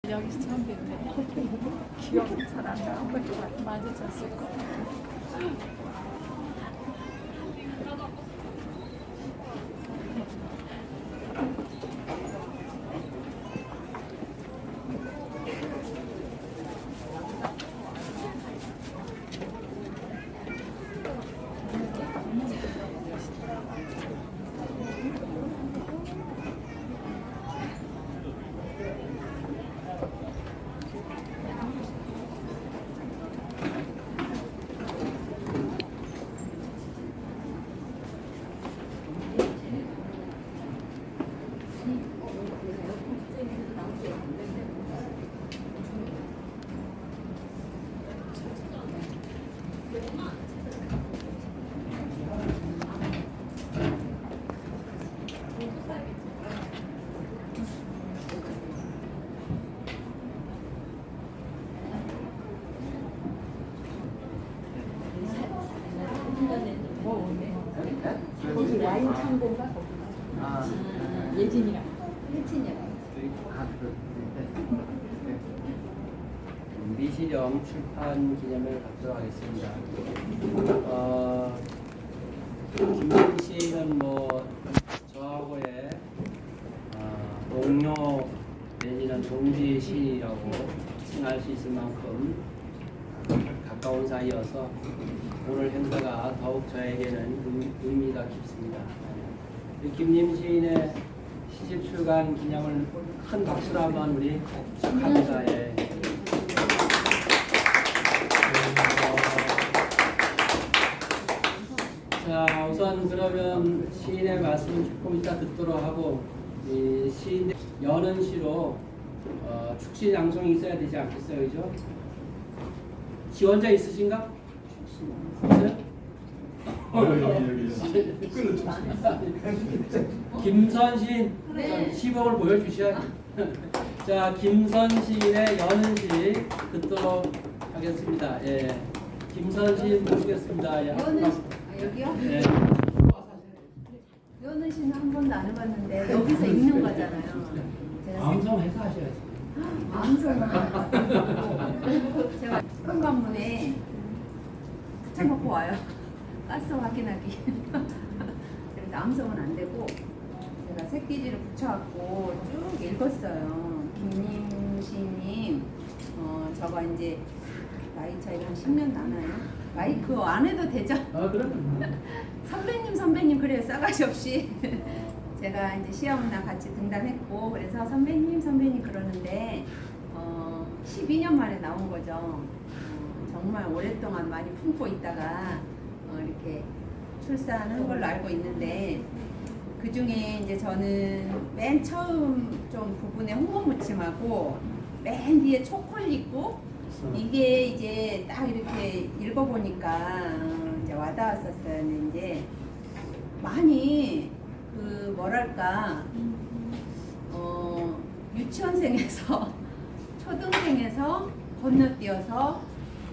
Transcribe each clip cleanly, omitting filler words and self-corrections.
여기서 처음 뵙네. 기억이 잘 안 나. 마주쳤을 거야. 거기 와인 창고인가 거기. 예진이랑. 예진이랑. 미시령 출판 기념을 갖도록 하겠습니다. 김민 씨는 뭐 저하고의 동료 내지는 동지 시인이라고 칭할 수 있을 만큼 가까운 사이여서 오늘 행사가 더욱 저에게는 의미가 깊습니다. 김림 시인의 시집 출간 기념을 큰 박수로 한번 우리 축하합니다. 예. 자, 우선 그러면 시인의 말씀을 조금 이따 듣도록 하고 이 시인 여는 시로 축시 낭송이 있어야 되지 않겠어요, 그죠? 지원자 있으신가? 있어요? 김선신 시범을 보여주셔야 자, 김선신의 여는 시 듣도록 하겠습니다. 예. 김선신 모시겠습니다. 예. 여기요? 예. 여는 씨는 한 번도 안 해봤는데 여기서 읽는 거잖아요. 방송해서 하셔야지. 암송은 제가 현관문에 붙여놓고 와요. 가스 확인하기. 그래서 암송은 안 되고 제가 색기지를 붙여갖고 쭉 읽었어요. 김림시님 저가 이제 나이 차이가 한 10년 나나요? 마이크 안 해도 되죠? 그럼. 선배님 그래요. 싸가지 없이 제가 이제 시험이나 같이 등단했고 그래서 선배님 그러는데 12년 만에 나온 거죠. 정말 오랫동안 많이 품고 있다가 이렇게 출산한 걸로 알고 있는데 그 중에 이제 저는 맨 처음 좀 부분에 홍어무침하고 맨 뒤에 초콜릿국 이게 이제 딱 이렇게 읽어보니까 이제 와닿았었어요. 이제 많이 그 뭐랄까 유치원생에서 초등생에서 건너뛰어서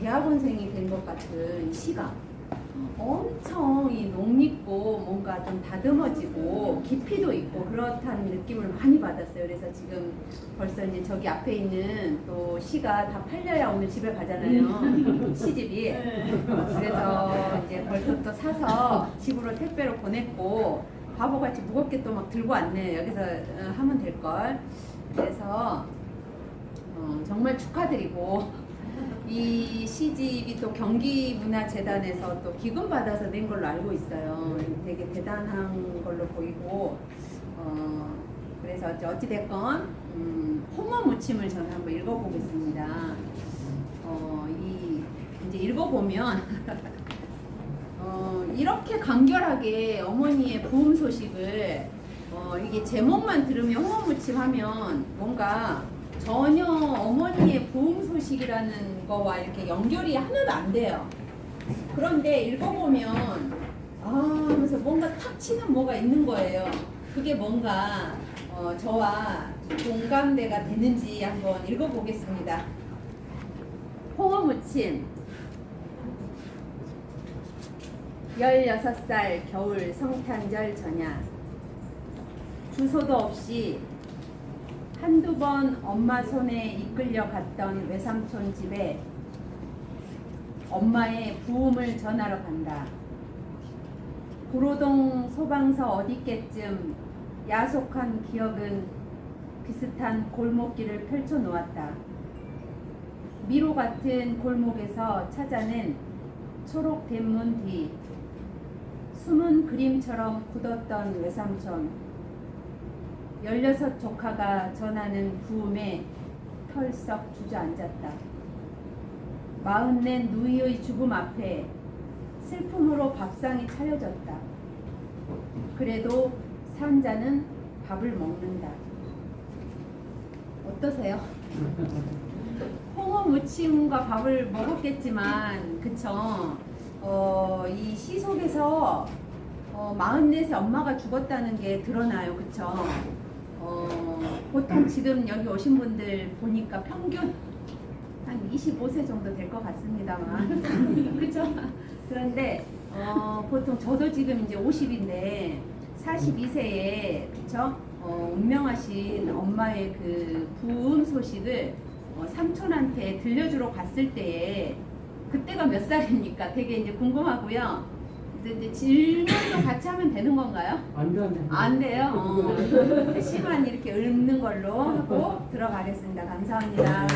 대학원생이 된 것 같은 시가 엄청 이 녹립고 뭔가 좀 다듬어지고 깊이도 있고 그렇다는 느낌을 많이 받았어요. 그래서 지금 벌써 이제 저기 앞에 있는 또 시가 다 팔려야 오늘 집에 가잖아요. 시집이. 그래서 이제 벌써 또 사서 집으로 택배로 보냈고 바보같이 무겁게 또 막 들고 왔네. 여기서 하면 될걸. 그래서 정말 축하드리고 이 시집이 또 경기문화재단에서 또 기금 받아서 낸 걸로 알고 있어요. 되게 대단한 걸로 보이고 그래서 어찌됐건 홍어무침을 저는 한번 읽어보겠습니다. 이제 읽어보면 이렇게 간결하게 어머니의 부음 소식을 이게 제목만 들으면 홍어무침 하면 뭔가 전혀 어머니의 부흥 소식이라는 거와 이렇게 연결이 하나도 안 돼요. 그런데 읽어보면 하면서 뭔가 탁 치는 뭐가 있는 거예요. 그게 뭔가 저와 공감대가 되는지 한번 읽어보겠습니다. 홍어무침 16살 겨울 성탄절 저녁 주소도 없이 한두 번 엄마 손에 이끌려 갔던 외삼촌 집에 엄마의 부음을 전하러 간다. 구로동 소방서 어디께쯤 야속한 기억은 비슷한 골목길을 펼쳐놓았다. 미로 같은 골목에서 찾아낸 초록 대문 뒤 숨은 그림처럼 굳었던 외삼촌, 16 조카가 전하는 부음에 털썩 주저앉았다. 44 누이의 죽음 앞에 슬픔으로 밥상이 차려졌다. 그래도 산자는 밥을 먹는다. 어떠세요? 홍어 무침과 밥을 먹었겠지만, 그쵸? 이 시 속에서 44세 엄마가 죽었다는 게 드러나요. 그쵸? 보통 지금 여기 오신 분들 보니까 평균 한 25세 정도 될 것 같습니다만. 그쵸? 그런데 보통 저도 지금 이제 50인데 42세에 그쵸? 운명하신 엄마의 그 부음 소식을 삼촌한테 들려주러 갔을 때에 그때가 몇 살입니까? 되게 이제 궁금하고요. 이제 질문도 같이 하면 되는 건가요? 안 돼, 안 돼. 안 돼요. 시만 이렇게 읊는 걸로 하고 들어가겠습니다. 감사합니다.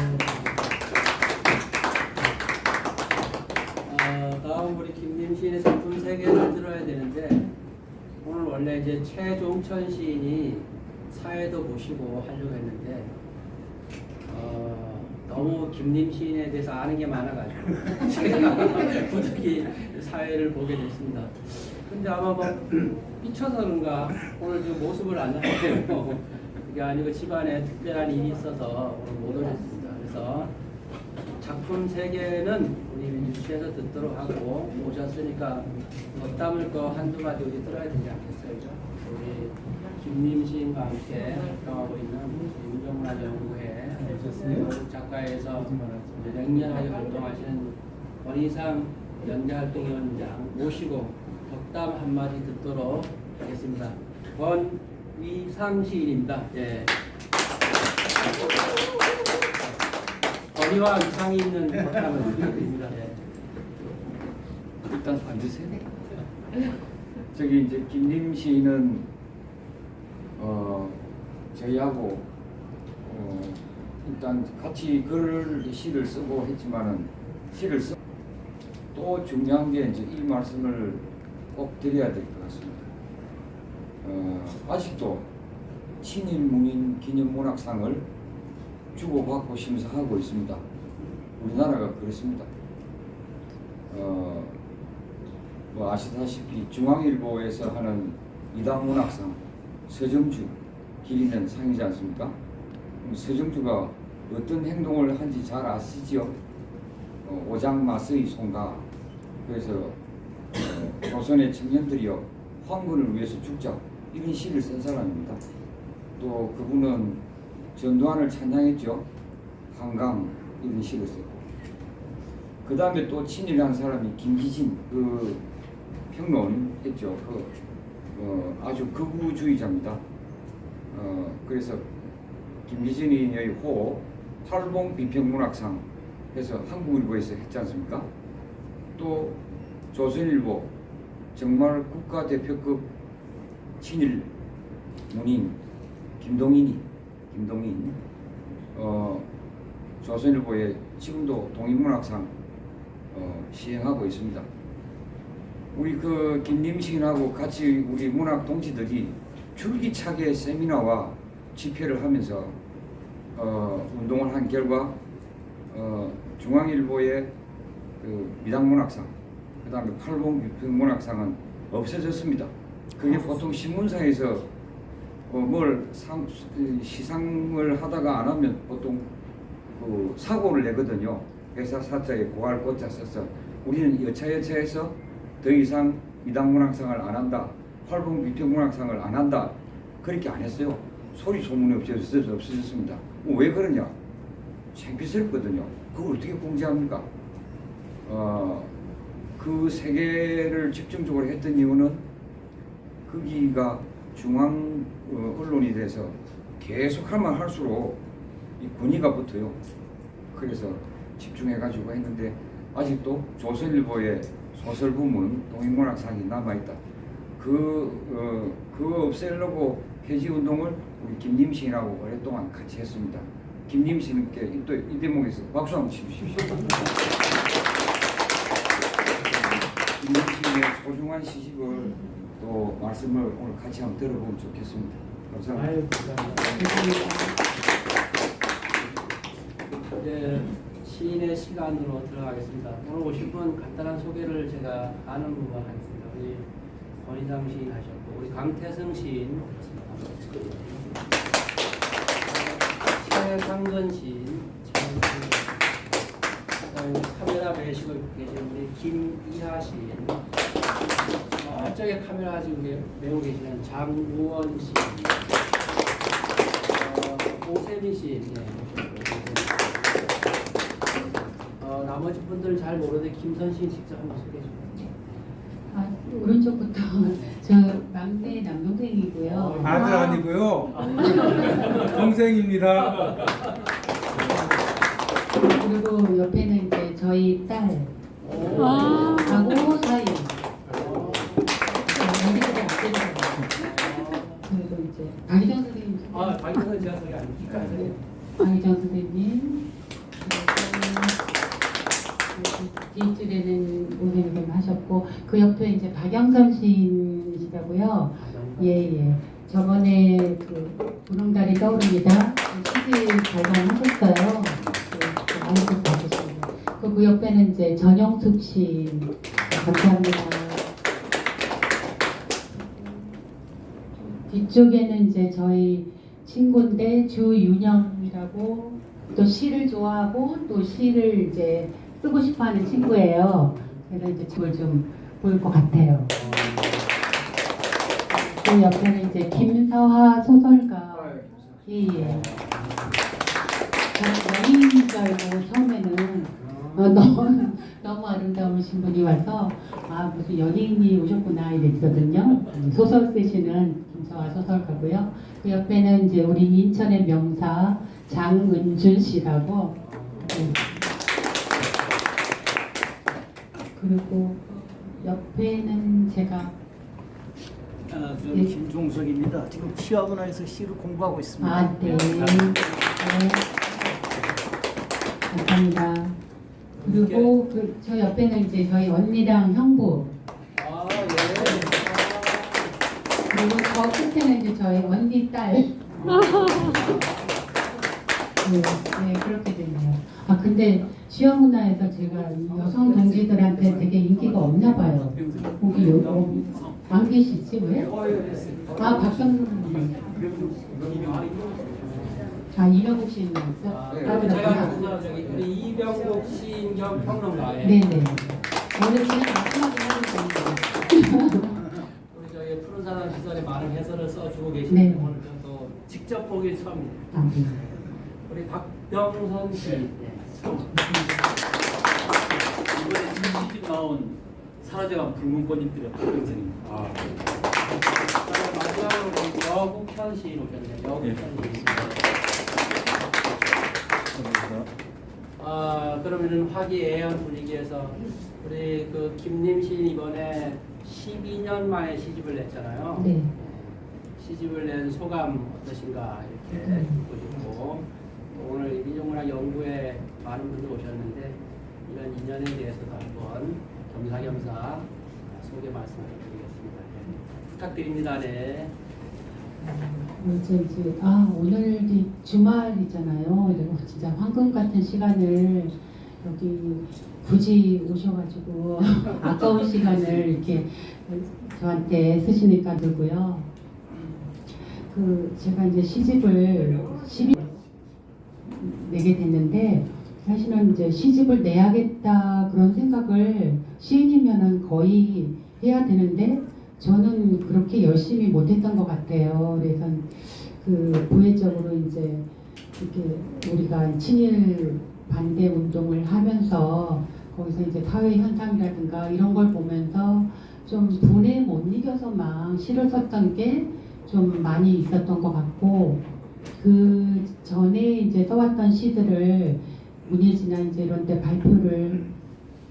다음 우리 김림 시인의 작품 3개를 들어야 되는데, 오늘 원래 이제 최종천 시인이 사회도 모시고 하려고 했는데 너무 김림 시인에 대해서 아는 게 많아가지고 제가 부득이 사회를 보게 됐습니다. 근데 아마 뭐 삐쳐서 그런가 오늘 좀 모습을 안 나타내고 그게 아니고 집안에 특별한 일이 있어서 오늘 못 오셨습니다. 그래서 작품 3개는 우리 유치해서 듣도록 하고 오셨으니까 덧담을 거 한두 마디 우리 들어야 되지 않겠어요? 그죠? 우리 김림 시인과 함께 활동하고 있는 윤정문화연구회 작가에서 맹렬하게 활동하시는 권희상 연대활동위원장 모시고 덕담 한마디 듣도록 하겠습니다. 권희상 시인입니다. 예. 권위와 위상이 있는 덕담을 드리겠습니다. 예. 일단 앉으세요. 저기 이제 김림 시인은 저희하고 일단 같이 시를 쓰고 했지만은 시를 또 중요한 게 이제 이 말씀을 꼭 드려야 될 것 같습니다. 아직도 친일 문인 기념문학상을 주고받고 심사하고 있습니다. 우리나라가 그렇습니다. 뭐 아시다시피 중앙일보에서 하는 이당문학상 서정주 기리는 상이지 않습니까? 서정주가 어떤 행동을 한지 잘 아시지요? 오장마스의 송가. 그래서 조선의 청년들이여 황군을 위해서 죽자 이런 시를 쓴 사람입니다. 또 그분은 전두환을 찬양했죠. 한강 이런 시를 썼고, 그 다음에 또 친일한 사람이 김기진 그 평론했죠. 아주 극우주의자입니다. 그래서 김기진의 호 팔봉 비평문학상 해서 한국일보에서 했지 않습니까? 또 조선일보 정말 국가대표급 친일 문인 김동인 조선일보에 지금도 동인문학상 시행하고 있습니다. 우리 그 김림 시인하고 같이 우리 문학 동지들이 줄기차게 세미나와 집회를 하면서 운동을 한 결과 중앙일보의 그 미당문학상, 그 다음에 팔봉 비평문학상은 없어졌습니다. 그게 보통 신문사에서 시상을 하다가 안 하면 보통 그 사고를 내거든요. 회사 사자에 고할 고자 써서 우리는 여차여차해서 더 이상 미당문학상을 안 한다, 팔봉 비평문학상을 안 한다, 그렇게 안 했어요. 소리 소문이 없어졌습니다. 왜 그러냐? 창피스럽거든요. 그걸 어떻게 공지합니까? 그 3개를 집중적으로 했던 이유는 거기가 중앙 언론이 돼서 계속 하면 할수록 이 권위가 붙어요. 그래서 집중해가지고 했는데 아직도 조선일보의 소설 부문 동인문학상이 남아있다. 그거 없애려고 폐지 운동을 우리 김림 시인하고 오랫동안 같이 했습니다. 김림 시인께 또 이 대목에서 박수 한번 치주십시오. 김림 시인의 소중한 시집을 또 말씀을 오늘 같이 한번 들어보면 좋겠습니다. 감사합니다. 아유, 감사합니다. 이제 시인의 시간으로 들어가겠습니다. 오늘 오신 분 간단한 소개를 제가 아는 분과 하겠습니다. 우리 권희상 시인 하셨고, 우리 강태승 시인 오셨습니다. 최상근 시인, 그다음에 카메라 배식을 계신 우리 김이하 시인, 앞쪽에 카메라 지금 메고 계시는 장우원 시인, 오세미 시인, 나머지 분들 잘 모르는데 김선 시인 직접 한번 소개해 주세요. 오른쪽부터 저 막내 남동생이고요. 아들 아니고요. 동생입니다. 그리고 옆에는 이제 저희 딸하고 사이. 어디서 그리고 이제 박희정 선생님. 박희정 제가 소개 아닙니까? 박희정 선생님. 뒷줄에는 오세미 하셨고 그 옆에 이제 박영선 시인이시라고요. 예예. 저번에 그 구름다리 떠오릅니다. 시집 발간하셨어요. 많이들 봐주시고 그 옆에는 이제 전영숙 시인. 감사합니다. 뒤쪽에는 이제 저희 친구인데 주윤영이라고 또 시를 좋아하고 또 시를 이제 쓰고 싶어하는 친구예요. 그래서 이제 그걸 좀 보일 것 같아요. 그 옆에는 이제 김서하 소설가. 예. 저는 연인인 줄 알고 처음에는 너무 아름다우신 분이 와서 무슨 연예인이 오셨구나 이랬거든요. 소설 쓰시는 김서하 소설가고요. 그 옆에는 이제 우리 인천의 명사 장은준 씨라고. 네. 그리고 옆에는 제가 저는 김종석입니다. 지금 치아문화에서 시를 공부하고 있습니다. 네. 감사합니다. 그리고 저 옆에는 이제 저희 언니랑 형부. 그리고 저 끝에는 이제 저희 언니 딸. 네, 그렇게 되네요. 근데 시어문화에서 제가 여성 동지들한테 되게 인기가 없나 봐요. 거기 안 계시지 왜? 박성민. 이병국 시인 나왔어? 제가 우리 이병국 시인 겸 평론가예요. 네네. 오늘 그냥 마지막에 하는 거예요. 우리 저희 푸른 사람 시설에 많은 해설을 써주고 네. 계시는 오늘 또 직접 보기 처음입니다. 네. 우리 박병선 시인. 이번에 시집 나온 사라져간 붉은 꽃잎들의 박병선입니다. 마지막으로 여국현 시인 오셨네요. 여국현 시인. 그러면은 화기애애한 분위기에서 우리 그 김림 시인 이번에 12년 만에 시집을 냈잖아요. 네. 시집을 낸 소감 어떠신가 이렇게 듣고 싶고 오늘 민족문학 연구에 많은 분들 오셨는데 이런 인연에 대해서도 한번 겸사겸사 소개 말씀을 드리겠습니다. 네. 부탁드립니다. 네. 이제 오늘이 주말이잖아요. 그리고 진짜 황금 같은 시간을 여기 굳이 오셔가지고 아까운 시간을 이렇게 저한테 쓰시니까 들고요. 제가 이제 시집을 12 내게 됐는데 사실은 이제 시집을 내야겠다 그런 생각을 시인이면은 거의 해야 되는데 저는 그렇게 열심히 못했던 것 같아요. 그래서 부회적으로 이제 이렇게 우리가 친일 반대 운동을 하면서 거기서 이제 사회 현상이라든가 이런 걸 보면서 좀 분에 못 이겨서 막 시를 썼던 게 좀 많이 있었던 것 같고 그 전에 이제 써왔던 시들을 문예지나 이제 이런 데 발표를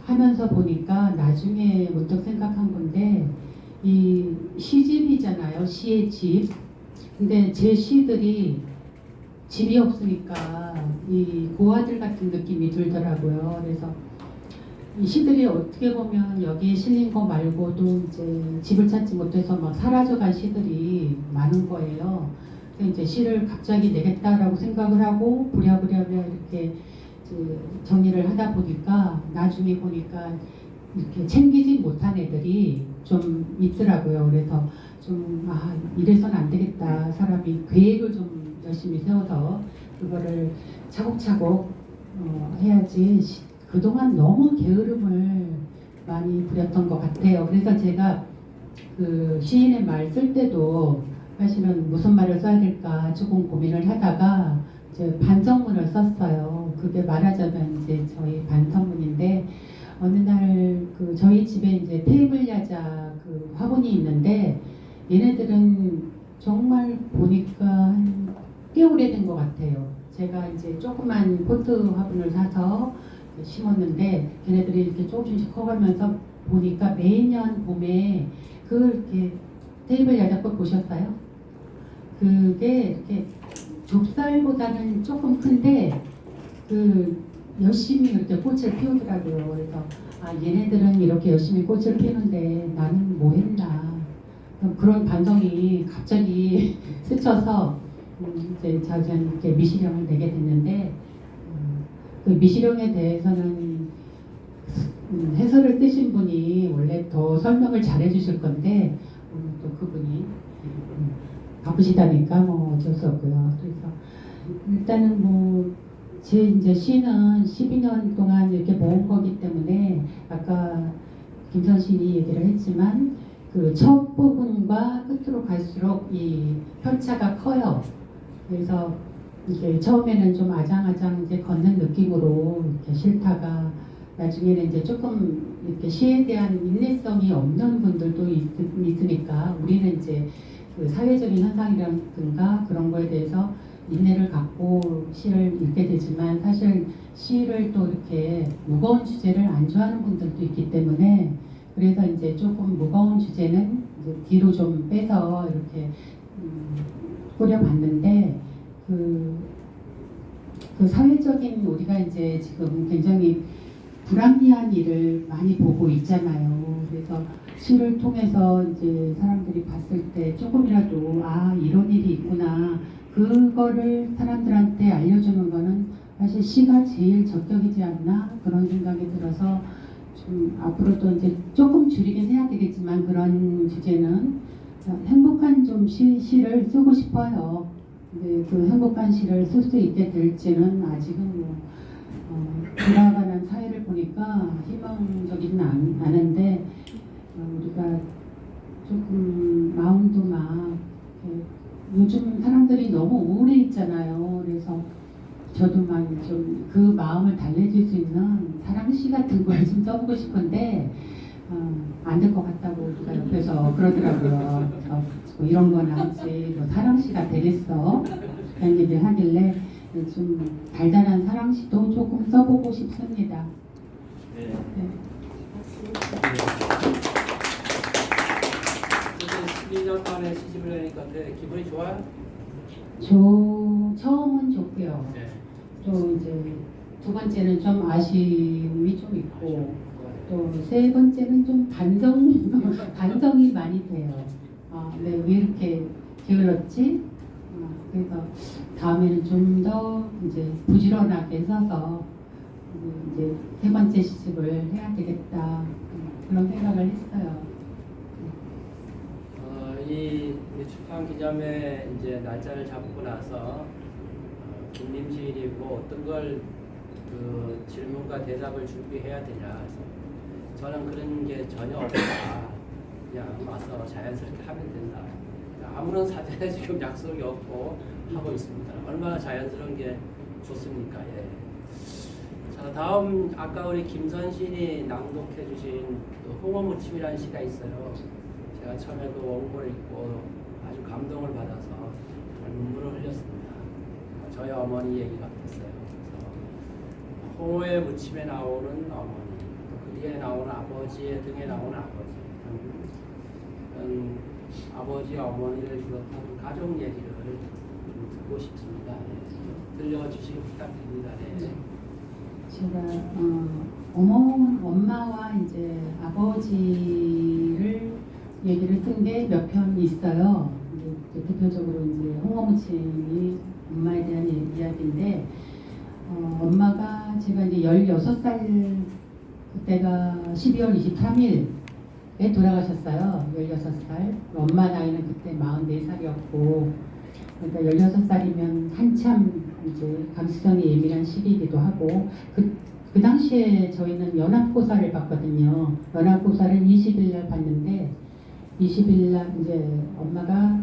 하면서 보니까 나중에 문득 생각한 건데 이 시집이잖아요. 시의 집. 근데 제 시들이 집이 없으니까 이 고아들 같은 느낌이 들더라고요. 그래서 이 시들이 어떻게 보면 여기에 실린 거 말고도 이제 집을 찾지 못해서 막 사라져간 시들이 많은 거예요. 그래서 이제 시를 갑자기 내겠다라고 생각을 하고 부랴부랴 이렇게 정리를 하다 보니까 나중에 보니까 이렇게 챙기지 못한 애들이 좀 있더라고요. 그래서 좀 이래서는 안 되겠다. 사람이 계획을 좀 열심히 세워서 그거를 차곡차곡 해야지. 그동안 너무 게으름을 많이 부렸던 것 같아요. 그래서 제가 그 시인의 말 쓸 때도 사실은 무슨 말을 써야 될까 조금 고민을 하다가 이제 반성문을 썼어요. 그게 말하자면 이제 저희 반성문인데 어느 날 그 저희 집에 이제 테이블 야자 그 화분이 있는데 얘네들은 정말 보니까 꽤 오래된 것 같아요. 제가 이제 조그만 포트 화분을 사서 심었는데 걔네들이 이렇게 조금씩 커가면서 보니까 매년 봄에 이렇게 테이블 야자꽃 보셨어요? 그게 이렇게 좁쌀보다는 조금 큰데 열심히 이렇게 꽃을 피우더라고요. 그래서 얘네들은 이렇게 열심히 꽃을 피우는데 나는 뭐 했나 그런 반성이 갑자기 스쳐서 이제 저는 이렇게 미시령을 내게 됐는데 그 미시령에 대해서는 해설을 쓰신 분이 원래 더 설명을 잘해 주실 건데 오늘 또 그분이 바쁘시다니까 뭐 어쩔 수 없고요. 그래서 일단은 제 이제 시는 12년 동안 이렇게 모은 거기 때문에 아까 김선 시인이 얘기를 했지만 그 첫 부분과 끝으로 갈수록 이 편차가 커요. 그래서 이게 처음에는 좀 아장아장 이제 걷는 느낌으로 이렇게 싫다가 나중에는 이제 조금 이렇게 시에 대한 인내성이 없는 분들도 있으니까 우리는 이제 그 사회적인 현상이라든가 그런 거에 대해서 인내를 갖고 시를 읽게 되지만 사실 시를 또 이렇게 무거운 주제를 안 좋아하는 분들도 있기 때문에 그래서 이제 조금 무거운 주제는 이제 뒤로 좀 빼서 이렇게 꾸려봤는데 그 사회적인 우리가 이제 지금 굉장히 불합리한 일을 많이 보고 있잖아요. 그래서 시를 통해서 이제 사람들이 봤을 때 조금이라도 이런 일이 있구나. 그거를 사람들한테 알려주는 거는 사실 시가 제일 적격이지 않나 그런 생각이 들어서 좀 앞으로도 이제 조금 줄이긴 해야 되겠지만 그런 주제는 행복한 좀 시를 쓰고 싶어요. 근데 그 행복한 시를 쓸 수 있게 될지는 아직은 돌아가는 사회를 보니까 희망적이진 않은데 우리가 조금 마음도 막 요즘 사람들이 너무 우울해 있잖아요. 그래서 저도 막 좀 그 마음을 달래줄 수 있는 사랑시 같은 걸 좀 써보고 싶은데 안 될 것 같다고 누가 옆에서 그러더라고요. 이런 건 아니지 사랑시가 되겠어? 그런 얘기를 하길래 좀 달달한 사랑시도 조금 써보고 싶습니다. 네. 네. 12년 만에 시집을 내니까 기분이 좋아요? 처음은 좋고요. 네. 또 이제 두 번째는 좀 아쉬움이 좀 있고 또 세 번째는 좀 반성이 많이 돼요. 왜 이렇게 게을렀지? 그래서 다음에는 좀 더 이제 부지런하게 써서 이제 세 번째 시집을 해야 되겠다 그런 생각을 했어요. 이 출판 기념회 이제 날짜를 잡고 나서 김림 시인이 어떤 걸 그 질문과 대답을 준비해야 되냐 해서 저는 그런 게 전혀 없다. 그냥 와서 자연스럽게 하면 된다. 아무런 사전에 지금 약속이 없고 하고 있습니다. 얼마나 자연스러운 게 좋습니까? 예. 자, 다음 아까 우리 김선 시인이 낭독해 주신 홍어무침이라는 시가 있어요. 제가 처음에 그 원고를 읽고 아주 감동을 받아서 눈물을 흘렸습니다. 저희 어머니 얘기 같았어요. 그래서 호의 무침에 나오는 어머니, 또 그 뒤에 나오는 아버지의 등에 나오는 아버지, 아버지, 어머니를 비롯한 가족 얘기를 좀 듣고 싶습니다. 네. 들려주시기 부탁드립니다. 네. 제가 엄마와 이제 아버지를 얘기를 쓴 게 몇 편 있어요. 이제 대표적으로 이제 홍어무침이 엄마에 대한 이야기인데, 엄마가 제가 이제 16살 그때가 12월 23일에 돌아가셨어요. 16살. 엄마 나이는 그때 44살이었고, 그러니까 16살이면 한참 이제 감수성이 예민한 시기이기도 하고, 그 당시에 저희는 연합고사를 봤거든요. 연합고사를 20일 날 봤는데, 20일 날 이제 엄마가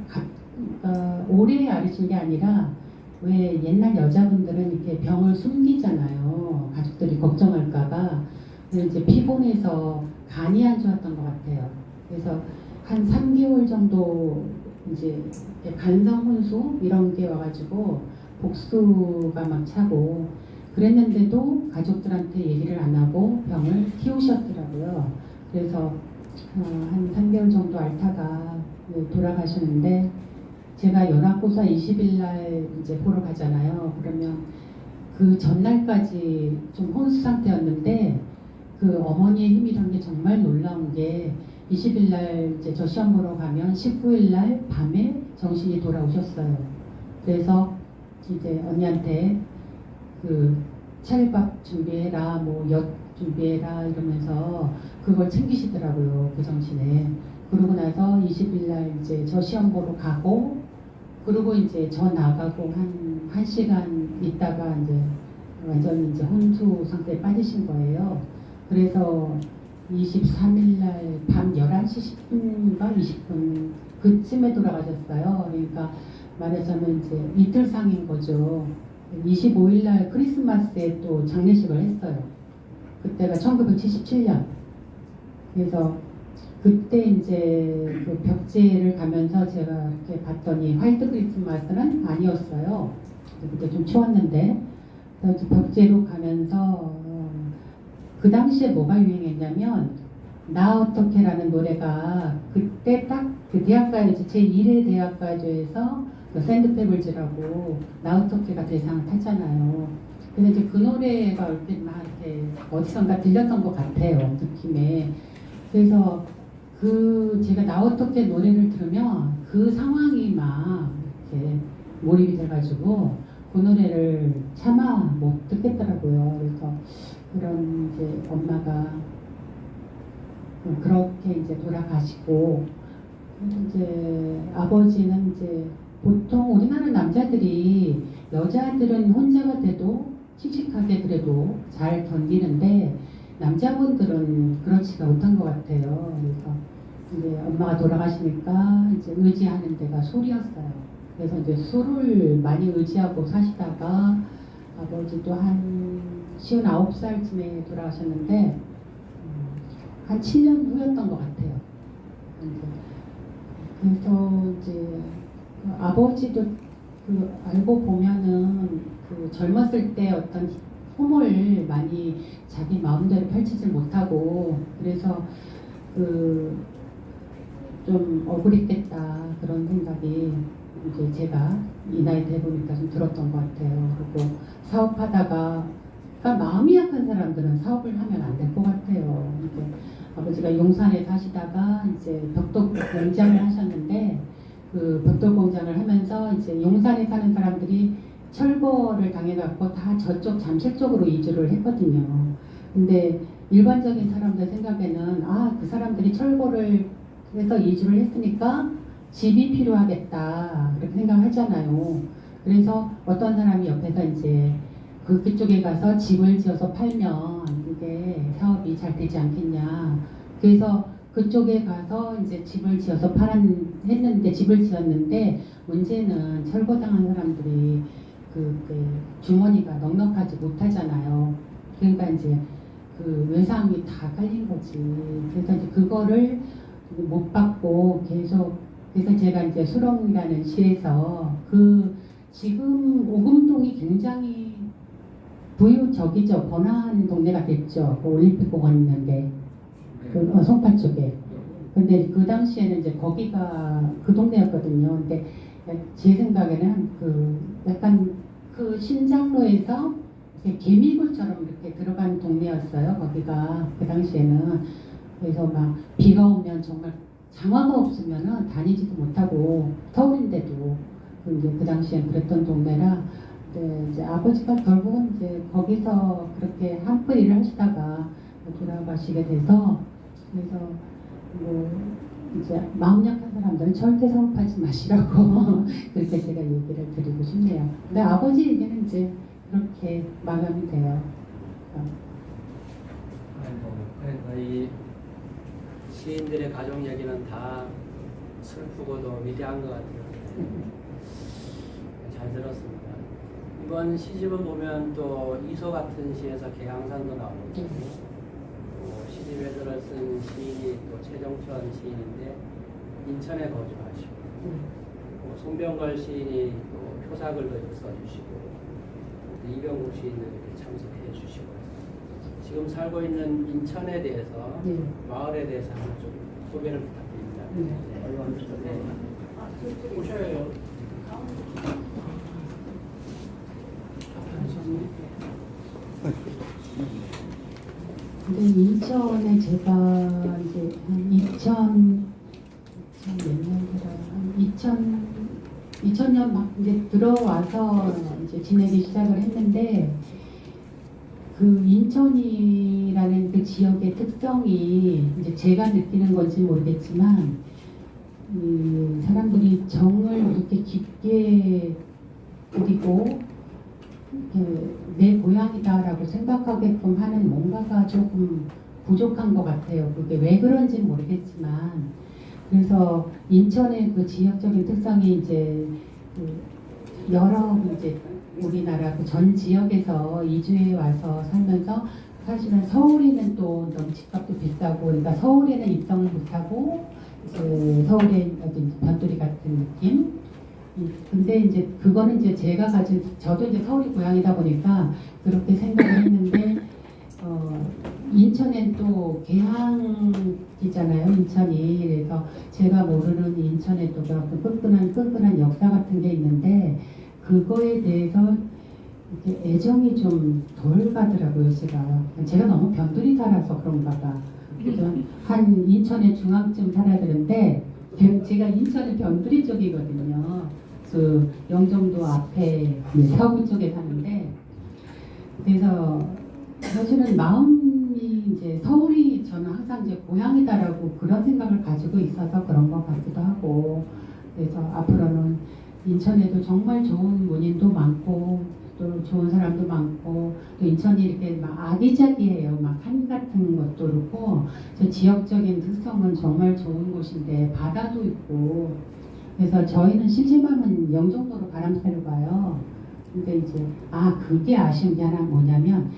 오래 앓으신 게 아니라, 왜 옛날 여자분들은 이렇게 병을 숨기잖아요. 가족들이 걱정할까봐. 그래서 이제 피곤해서 간이 안 좋았던 것 같아요. 그래서 한 3개월 정도 이제 간성혼수 이런 게 와가지고 복수가 막 차고 그랬는데도 가족들한테 얘기를 안 하고 병을 키우셨더라고요. 그래서 한 3개월 정도 앓다가 돌아가시는데, 제가 연합고사 20일 날 이제 보러 가잖아요. 그러면 그 전날까지 좀 혼수 상태였는데, 그 어머니의 힘이란 게 정말 놀라운 게 20일 날 이제 저 시험 보러 가면 19일 날 밤에 정신이 돌아오셨어요. 그래서 이제 언니한테 그 찰밥 준비해라, 뭐 엿 준비해라 이러면서 그걸 챙기시더라고요. 그 정신에. 그러고 나서 20일 날 이제 저 시험 보러 가고, 그리고 이제 저 나가고 한 1시간 있다가 이제 완전히 이제 혼수 상태에 빠지신 거예요. 그래서 23일 날 밤 11시 10분인가 20분 그쯤에 돌아가셨어요. 그러니까 말하자면 이제 이틀상인 거죠. 25일 날 크리스마스에 또 장례식을 했어요. 그때가 1977년. 그래서 그때 이제 그 벽제를 가면서 제가 이렇게 봤더니 화이트 크리스마스는 아니었어요. 그때 좀 추웠는데, 그래서 벽제로 가면서 그 당시에 뭐가 유행했냐면 나 어떻게라는 노래가 그때 딱 그 대학가요제 제1회 대학가요제에서 그 샌드페블즈라고 나 어떻게가 대상을 탔잖아요. 근데 이제 그 노래가 얼핏 막 이렇게 어디선가 들렸던 것 같아요, 느낌에. 그래서 그 제가 나 어떻게 노래를 들으면 그 상황이 막 이렇게 몰입이 돼가지고 그 노래를 차마 못 듣겠더라고요. 그래서 그런 이제 엄마가 그렇게 이제 돌아가시고, 이제 아버지는 이제 보통 우리나라 남자들이 여자들은 혼자가 돼도 씩씩하게 그래도 잘 견디는데 남자분들은 그렇지가 못한 것 같아요. 그래서 이제 엄마가 돌아가시니까 이제 의지하는 데가 술이었어요. 그래서 이제 술을 많이 의지하고 사시다가 아버지도 한 59살쯤에 돌아가셨는데 한 7년 후였던 것 같아요. 그래서 이제 그 아버지도 그 알고 보면은 그 젊었을 때 어떤 꿈을 많이 자기 마음대로 펼치지 못하고, 그래서 그 좀 억울했겠다 그런 생각이 이제 제가 이 나이 돼 보니까 좀 들었던 것 같아요. 그리고 사업하다가, 그러니까 마음이 약한 사람들은 사업을 하면 안 될 것 같아요. 이제 아버지가 용산에 사시다가 이제 벽돌 공장을 하셨는데, 그 벽돌 공장을 하면서 이제 용산에 사는 사람들이 철거를 당해갖고 다 저쪽 잠실 쪽으로 이주를 했거든요. 근데 일반적인 사람들 생각에는 그 사람들이 철거를 해서 이주를 했으니까 집이 필요하겠다 이렇게 생각하잖아요. 그래서 어떤 사람이 옆에서 이제 그쪽에 가서 집을 지어서 팔면 이게 사업이 잘 되지 않겠냐. 그래서 그쪽에 가서 이제 집을 지어서 했는데, 집을 지었는데 문제는 철거당한 사람들이 그 주머니가 넉넉하지 못하잖아요. 그러니까 이제 그 외상이 다 깔린 거지. 그래서 이제 그거를 못 받고 계속, 그래서 제가 이제 수렁이라는 시에서 그 지금 오금동이 굉장히 부유적이죠. 번화한 동네가 됐죠. 그 올림픽공원 있는데 그 송파 쪽에. 근데 그 당시에는 이제 거기가 그 동네였거든요. 근데 제 생각에는 그 약간 그 신장로에서 이렇게 개미굴처럼 이렇게 들어간 동네였어요. 거기가 그 당시에는. 그래서 막 비가 오면 정말 장화가 없으면은 다니지도 못하고 서울인데도 이제 그 당시엔 그랬던 동네라. 네, 이제 아버지가 결국은 이제 거기서 그렇게 한풀 일을 하시다가 돌아가시게 돼서 그래서 뭐 이제 마음 약한 사람들은 절대 사업하지 마시라고 그렇게 제가 얘기를 드리고 싶네요. 근데 아버지 얘기는 이제 그렇게 마감이 돼요. 그러니까 이 시인들의 가족 얘기는 다 슬프고도 위대한 것 같아요. 잘 들었습니다. 이번 시집을 보면 또 이소 같은 시에서 계양산도 나오고 또 시집에 들어 쓴 시인이 또 최정천 시인인데 인천에 거주하시고 또 송병걸 시인이 또 표사글도 써주시고 또 이병국 시인도 이렇게 참석해 주시고 지금 살고 있는 인천에 대해서 네. 마을에 대해서 한번 좀 소개를 부탁드립니다. 네. 오셔야 해요. 근데 인천에 제가 이제 한 2000년 막 이제 들어와서 이제 지내기 시작을 했는데 그 인천이라는 그 지역의 특성이 이제 제가 느끼는 건지 모르겠지만 사람들이 정을 이렇게 깊게 그리고 내 고향이다라고 생각하게끔 하는 뭔가가 조금 부족한 것 같아요. 그게 왜 그런지 모르겠지만 그래서 인천의 그 지역적인 특성이 이제 여러 이제 우리나라 그 전 지역에서 이주해 와서 살면서 사실은 서울에는 또 너무 집값도 비싸고 그러니까 서울에는 입성을 못하고 이제 서울의 어떤 변두리 같은 느낌. 근데 이제 그거는 이제 제가 가진 저도 이제 서울이 고향이다 보니까 그렇게 생각을 했는데 인천엔 또 개항이잖아요. 인천이. 그래서 제가 모르는 인천에 또 끈끈한 역사 같은 게 있는데 그거에 대해서 이렇게 애정이 좀 덜 가더라고요. 제가 너무 변두리 살아서 그런가 봐. 그래서 한 인천에 중앙쯤 살아야 되는데 제가 인천의 변두리 쪽이거든요. 그 영종도 앞에 서구 쪽에 사는데 그래서 사실은 마음이 이제 서울이 저는 항상 이제 고향이다라고 그런 생각을 가지고 있어서 그런 것 같기도 하고 그래서 앞으로는 인천에도 정말 좋은 문인도 많고 또 좋은 사람도 많고 또 인천이 이렇게 막 아기자기해요. 막 산 같은 것도 그렇고 저 지역적인 특성은 정말 좋은 곳인데 바다도 있고 그래서 저희는 심심하면 영종도로 바람 쐬러 가요. 근데 이제 그게 아쉬운 게 하나 뭐냐면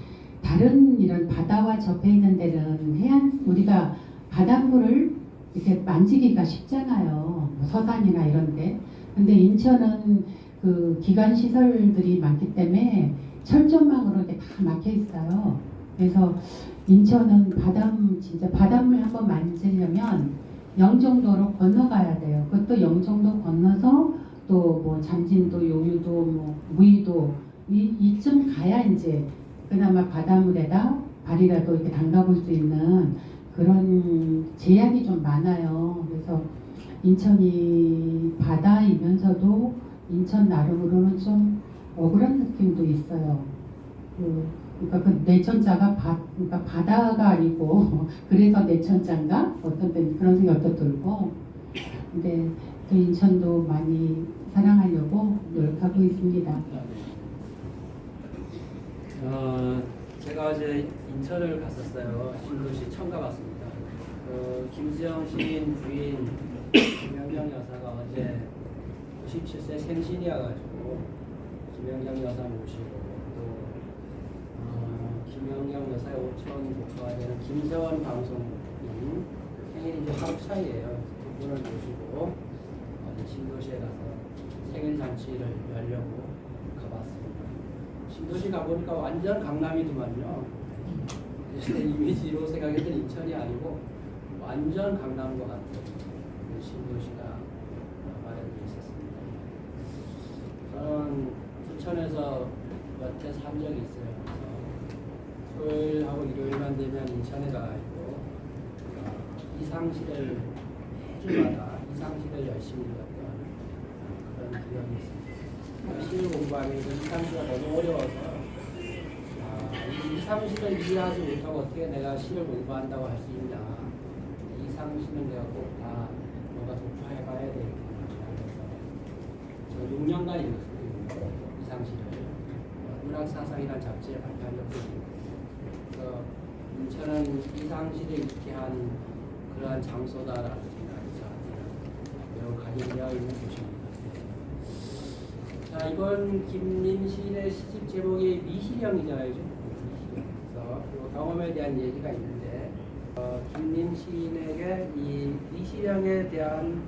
다른 이런 바다와 접해 있는 데는 우리가 바닷물을 이렇게 만지기가 쉽잖아요. 뭐 서산이나 이런데. 근데 인천은 그 기관 시설들이 많기 때문에 철조망으로 이렇게 다 막혀 있어요. 그래서 인천은 진짜 바닷물 한번 만지려면 영종도로 건너가야 돼요. 그것도 영종도 건너서 또 뭐 잠진도, 용유도, 뭐 무의도 이쯤 가야 이제 그나마 바닷물에다 발이라도 이렇게 담가볼 수 있는 그런 제약이 좀 많아요. 그래서 인천이 바다이면서도 인천 나름으로는 좀 억울한 느낌도 있어요. 그러니까 그 내천자가 그러니까 바다가 아니고 그래서 내천자인가? 어떤 때 그런 생각도 들고 근데 또 인천도 많이 사랑하려고 노력하고 있습니다. 제가 어제 인천을 갔었어요. 신도시 처음 가봤습니다. 김수영 시인 부인 김영경 여사가 어제 97세 생신이어가지고 김영경 여사 모시고 또 김영경 여사의 오촌 조카가 되는 김세원 방송인 생일이 이제 하루 차이예요. 두 분을 모시고 어제 신도시에 가서 생일 잔치를 열려고 신도시 가보니까 완전 강남이더만요. 이미지로 생각했던 인천이 아니고 완전 강남과 같은 신도시가 마련되어 있었습니다. 저는 부천에서 몇 해 산 적이 있어요. 그래서 토요일하고 일요일만 되면 인천에 가가지고 이상시를 매주마다 이상시를 열심히 읽었던 그런 기억이 있습니다. 시를 공부하면 이상시가 너무 어려워서 이상시를 이해하지 못하고 어떻게 내가 시를 공부한다고 할 수 있냐. 이상시는 내가 꼭 다 뭔가 독파해봐야 되겠구나. 그래서 저 6년간 읽었어요. 이상시를. 문학사상이라는 잡지에 발표한 적도 있고. 그래서 인천은 이상시를 읽게 한 그러한 장소다라는 생각이 저한테는 매우 각인되어 있는 곳입니다. 자, 이번 김림 시인의 시집 제목이 미시령이잖아요. 그래서 그 경험에 대한 얘기가 있는데 김림 시인에게 이 미시령에 대한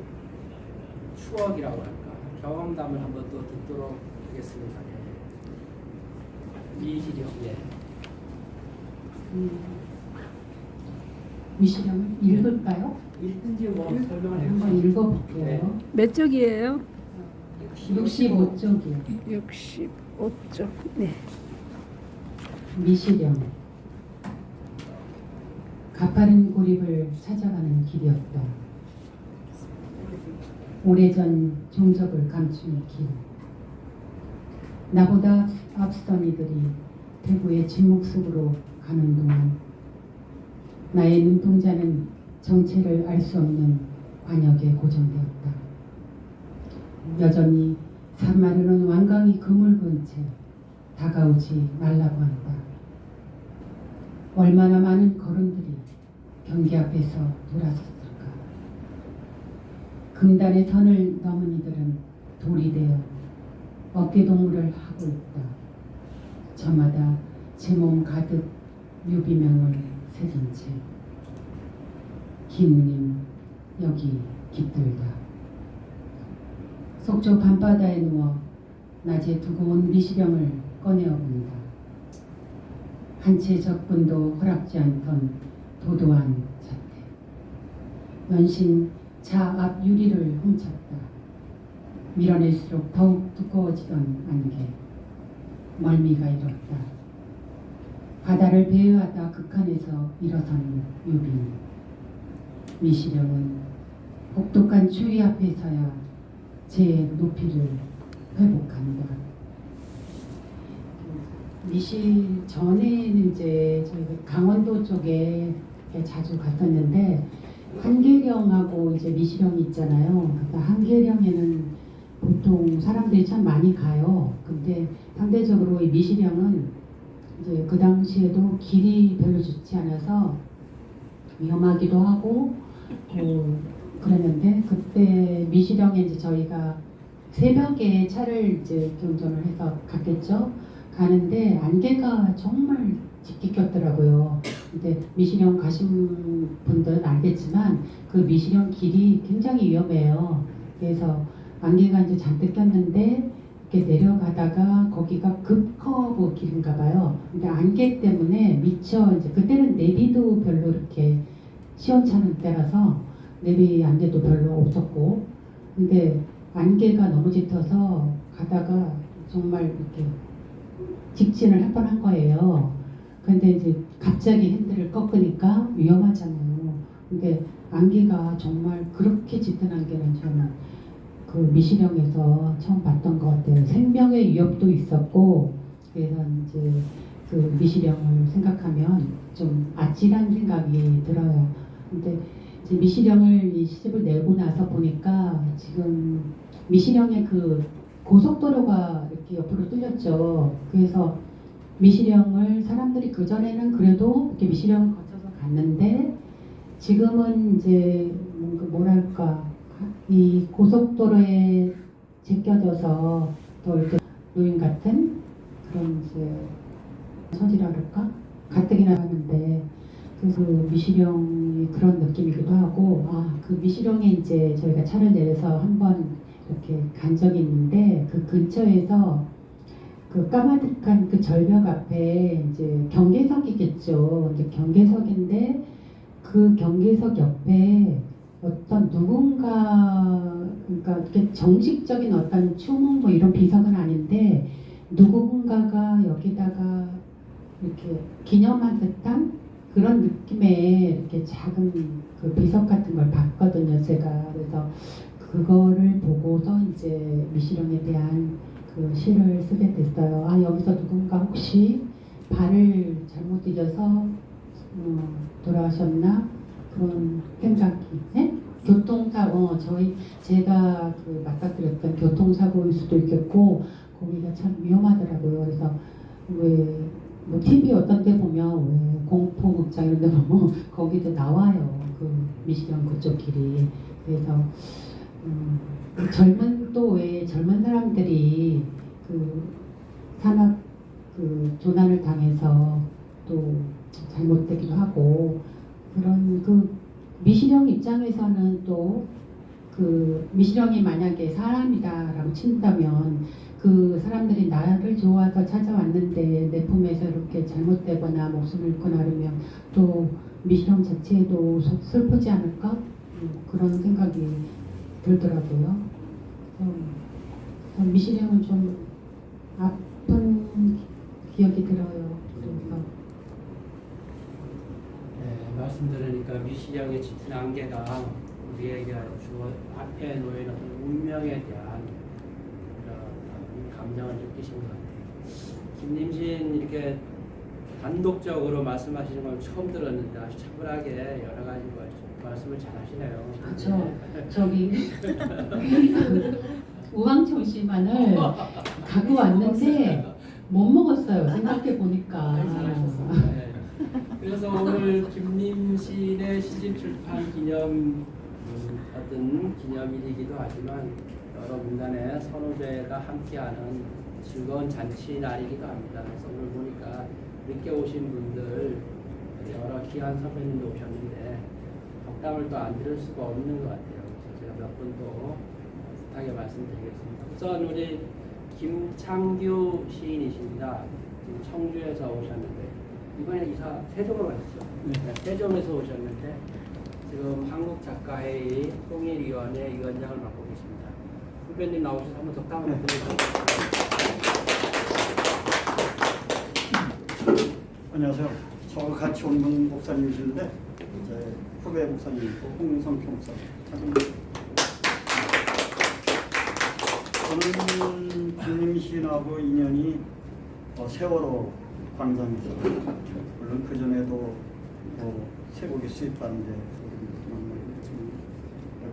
추억이라고 할까 경험담을 한번 또 듣도록 하겠습니다. 미시령, 예. 미시령을 읽을까요? 읽든지 뭐 설명을 한번 해주세요. 읽어볼게요. 몇 쪽이에요? 65쪽이요. 65쪽. 네. 미시령. 가파른 고립을 찾아가는 길이었다. 오래전 종적을 감춘 길. 나보다 앞선 이들이 대구의 침묵 속으로 가는 동안 나의 눈동자는 정체를 알 수 없는 관역에 고정되었다. 여전히 산마루는 완강히 그물건 채 다가오지 말라고 한다. 얼마나 많은 걸음들이 경기 앞에서 돌아섰을까. 금단의 선을 넘은 이들은 돌이 되어 어깨동무를 하고 있다. 저마다 제 몸 가득 묘비명을 새긴 채 김님 여기 깃들다. 속초 밤바다에 누워 낮에 두고 온 미시령을 꺼내어 본다. 한 채 적분도 허락지 않던 도도한 자태. 연신 차 앞 유리를 훔쳤다. 밀어낼수록 더욱 두꺼워지던 안개. 멀미가 일었다. 바다를 배회하다 극한에서 일어선 유빈. 미시령은 혹독한 추위 앞에서야 제 높이를 회복한다. 미시 전에는 이제 저희가 강원도 쪽에 자주 갔었는데 한계령하고 이제 미시령이 있잖아요. 그러니까 한계령에는 보통 사람들이 참 많이 가요. 근데 상대적으로 이 미시령은 이제 그 당시에도 길이 별로 좋지 않아서 위험하기도 하고 그랬는데 그때 미시령에 이제 저희가 새벽에 차를 이제 경전을 해서 갔겠죠. 가는데 안개가 정말 짙게 꼈더라고요. 근데 미시령 가신 분들은 알겠지만 그 미시령 길이 굉장히 위험해요. 그래서 안개가 이제 잔뜩 꼈는데 이렇게 내려가다가 거기가 급커브 길인가 봐요. 근데 안개 때문에 미처 이제 그때는 내비도 별로 이렇게 시원찮은 때라서 내비 안개도 별로 없었고, 근데 안개가 너무 짙어서 가다가 정말 이렇게 직진을 할 뻔한 거예요. 근데 이제 갑자기 핸들을 꺾으니까 위험하잖아요. 근데 안개가 정말 그렇게 짙은 안개는 저는 그 미시령에서 처음 봤던 것 같아요. 생명의 위협도 있었고, 그래서 이제 그 미시령을 생각하면 좀 아찔한 생각이 들어요. 근데 이제 미시령을 이 시집을 내고 나서 보니까 지금 미시령의 그 고속도로가 이렇게 옆으로 뚫렸죠. 그래서 미시령을 사람들이 그 전에는 그래도 이렇게 미시령을 거쳐서 갔는데 지금은 이제 뭔가 뭐랄까 이 고속도로에 제껴져서 또 이렇게 노인 같은 그런 이제 처지라 그럴까 가뜩이나 하는데 그래서 미시령이 그런 느낌이기도 하고 그 미시령에 이제 저희가 차를 내려서 한번 이렇게 간 적이 있는데 그 근처에서 그 까마득한 그 절벽 앞에 이제 경계석이겠죠. 이제 경계석인데 그 경계석 옆에 어떤 누군가, 그러니까 이렇게 정식적인 어떤 추모 뭐 이런 비석은 아닌데 누군가가 여기다가 이렇게 기념한 듯한 그런 느낌의 이렇게 작은 그 비석 같은 걸 봤거든요, 제가. 그래서 그거를 보고서 이제 미시령에 대한 그 시를 쓰게 됐어요. 아, 여기서 누군가 혹시 발을 잘못 디뎌서 돌아가셨나? 그런 생각이. 네? 교통사고, 제가 그 맞닥뜨렸던 교통사고일 수도 있겠고, 거기가 참 위험하더라고요. 그래서 뭐 TV 어떤 데 보면 왜 공포극장 이런 데 보면 거기도 나와요. 그 미시령 그쪽 길이. 그래서 또 왜 젊은 사람들이 그 산악 그 조난을 당해서 또 잘못되기도 하고 그런 그 미시령 입장에서는 또 그 미시령이 만약에 사람이다라고 친다면 그 사람들이 나를 좋아서 찾아왔는데 내 품에서 이렇게 잘못되거나 목숨을 잃거나 하면 또 미시령 자체도 슬프지 않을까? 그런 생각이 들더라고요. 미시령은 좀 아픈 기억이 들어요. 그래서 네, 말씀 들으니까 미시령의 짙은 안개가 우리에게 앞에 놓인 어떤 운명에 대한 그런 감정을 느끼신 것 같아요. 김님신 이렇게 단독적으로 말씀하시는 걸 처음 들었는데 아주 차분하게 여러 가지 말씀을 잘 하시네요. 저기 우왕청 씨만을 갖고 왔는데 못 먹었어요. 생각해 보니까. 네. 그래서 오늘 김님신의 시집 출판 기념 어떤 기념일이기도 하지만 여러 문단의 선후배가 함께하는 즐거운 잔치 날이기도 합니다. 그래서 오늘 보니까 늦게 오신 분들 여러 귀한 선배님도 오셨는데 덕담을 또 안 들을 수가 없는 것 같아요. 그래서 제가 몇 분 또 부탁에 말씀드리겠습니다. 우선 우리 김창규 시인이십니다. 지금 청주에서 오셨는데 이번에 이사 세종으로 가셨죠? 네. 세종에서 오셨는데 지금 한국작가회의 통일위원회 위원장을 맡고 계십니다. 후배님 나오셔서 한번 덕담을 드리겠습니다. 안녕하세요. 저와 같이 온 분 목사님이신데 이제 후배 목사님이고 홍성표 목사님. 저는 김님신하고 인연이 세월호 광장에서 물론 그 전에도 뭐 쇠고기 수입하는데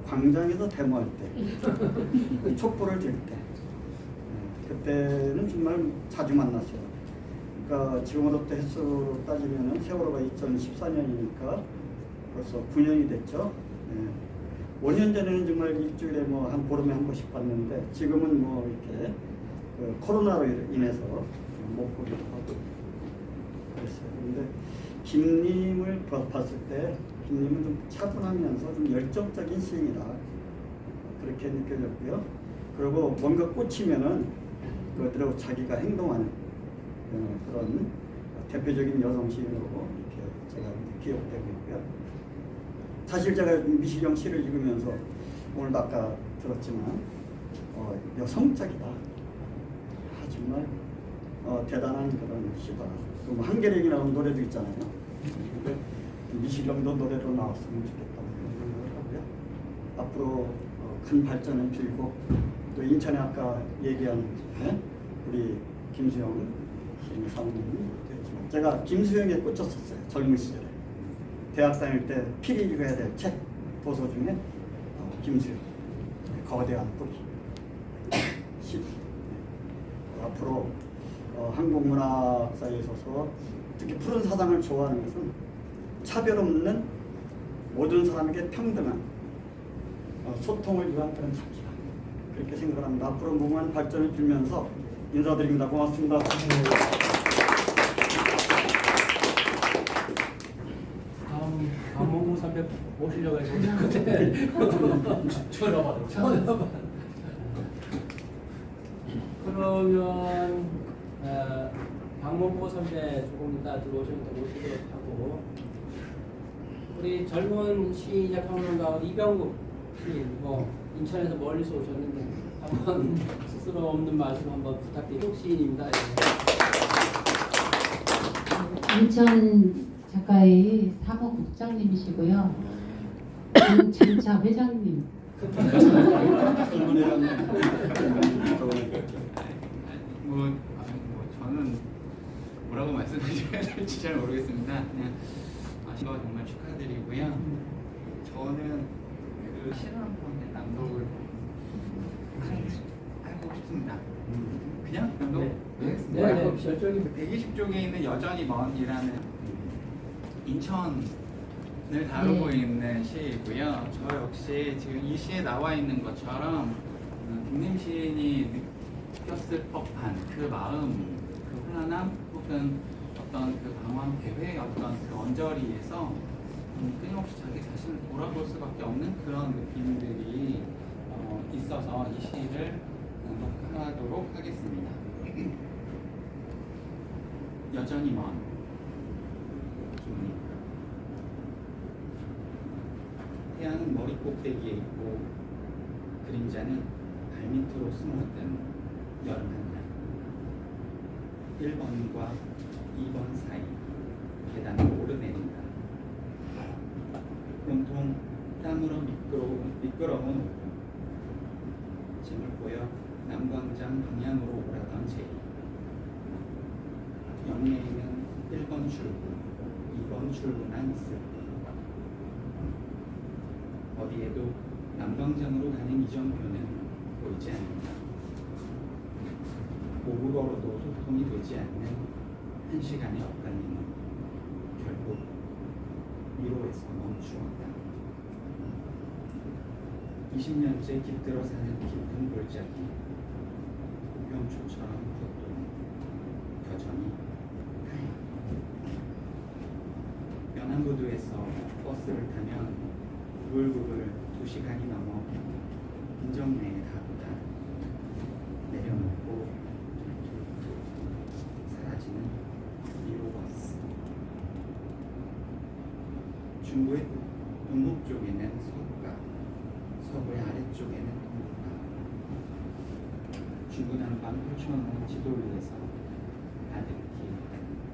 광장에서 데모할 때 촛불을 들 때 그때는 정말 자주 만났어요. 그러니까 지금으로부터 횟수로 따지면 세월호가 2014년이니까 벌써 9년이 됐죠. 5년 전에는 정말 일주일에 뭐 한 보름에 한 번씩 봤는데 지금은 뭐 이렇게 그 코로나로 인해서 못 보기도 하고 그랬어요. 그런데 김님을 봤을 때 김님은 좀 차분하면서 좀 열정적인 시인이다 그렇게 느껴졌고요. 그리고 뭔가 꽂히면은 그들하고 자기가 행동하는 그런 대표적인 여성 시인으로 이렇게 제가 기억되고 있고요. 사실 제가 미시령 시를 읽으면서 오늘도 아까 들었지만 여성적이다. 정말 대단한 그런 시다. 뭐 한계령이 나오는 노래도 있잖아요. 근데 미시령도 노래로 나왔으면 좋겠다는 생각을 하고요. 앞으로 큰 발전을 빌고 또 인천에 아까 얘기한 우리 김수영 시인 사모님이 됐지만 제가 김수영에 꽂혔었어요. 젊은 시절에. 대학 다닐 때 필히 읽어야 될 책 도서 중에 김수영 거대한 뿌리 시. 앞으로 한국 문학사에 있어서 특히 푸른 사상을 좋아하는 것은 차별 없는 모든 사람에게 평등한 소통을 위한 그런 자기다. 그렇게 생각을 합니다. 앞으로 무궁한 발전을 빌면서 인사드립니다. 고맙습니다. 다음 강몽구 선배 모시려고 했는데 전화받아. 그러면 박mon보 선배 조금 이따 들어오시니까 모시도록 하고, 우리 젊은 시인이자 평론가 이병국 시인, 뭐 인천에서 멀리서 오셨는데 한번 스스로 없는 말씀 한번 부탁드리고. 시인입니다. 예. 인천 작가의 사무국장님이시고요. 장차 회장님. 뭐 저는 뭐라고 말씀드려야 될지 잘 모르겠습니다. 그냥 이거 정말 축하드리고요. 저는 그 실험권의 낭독을 하고 싶습니다. 그냥 낭독 하겠습니다. 네, 열정이 120쪽에 있는 여전히 먼이라는 인천을 다루고 네. 있는 시이고요. 저 역시 지금 이 시에 나와 있는 것처럼 김림 시인이 느꼈을 법한 그 마음, 그 혼란함 혹은 어떤 그 방황 대회의 어떤 그 언저리에서 끊임없이 자기 자신을 돌아볼 수밖에 없는 그런 느낌들이 있어서 이 시를 낭독하도록 하겠습니다. 여전히 먼 김림. 태양은 머리 꼭대기에 있고 그림자는 발밑으로 숨어있던 여름 한날 1번과 2번 사이 계단을 오르내린다. 온통 땀으로 미끄러운 오름. 짐을 보여 남광장 방향으로 오라던 제이. 영내에는 1번 출구, 2번 출구만 있을 뿐. 어디에도 남광장으로 가는 이정표는 보이지 않는다. 모국어로도 소통이 되지 않는 한 시간의 엇갈림은 결국 미로에서 멈추었다. 20년째 깃들어 사는 깊은 골짜기, 우병초처럼 걷도록 여전히 하얗다. 연안부두에서 버스를 타면 구불구불 2시간이 넘어 인정내에 가보다 내려놓고 사라지는 미로버스. 중부의 동북쪽에는 서구가, 서구의 아래쪽에는 동북가. 중구난방 펼쳐놓은 지도 위에서 아득히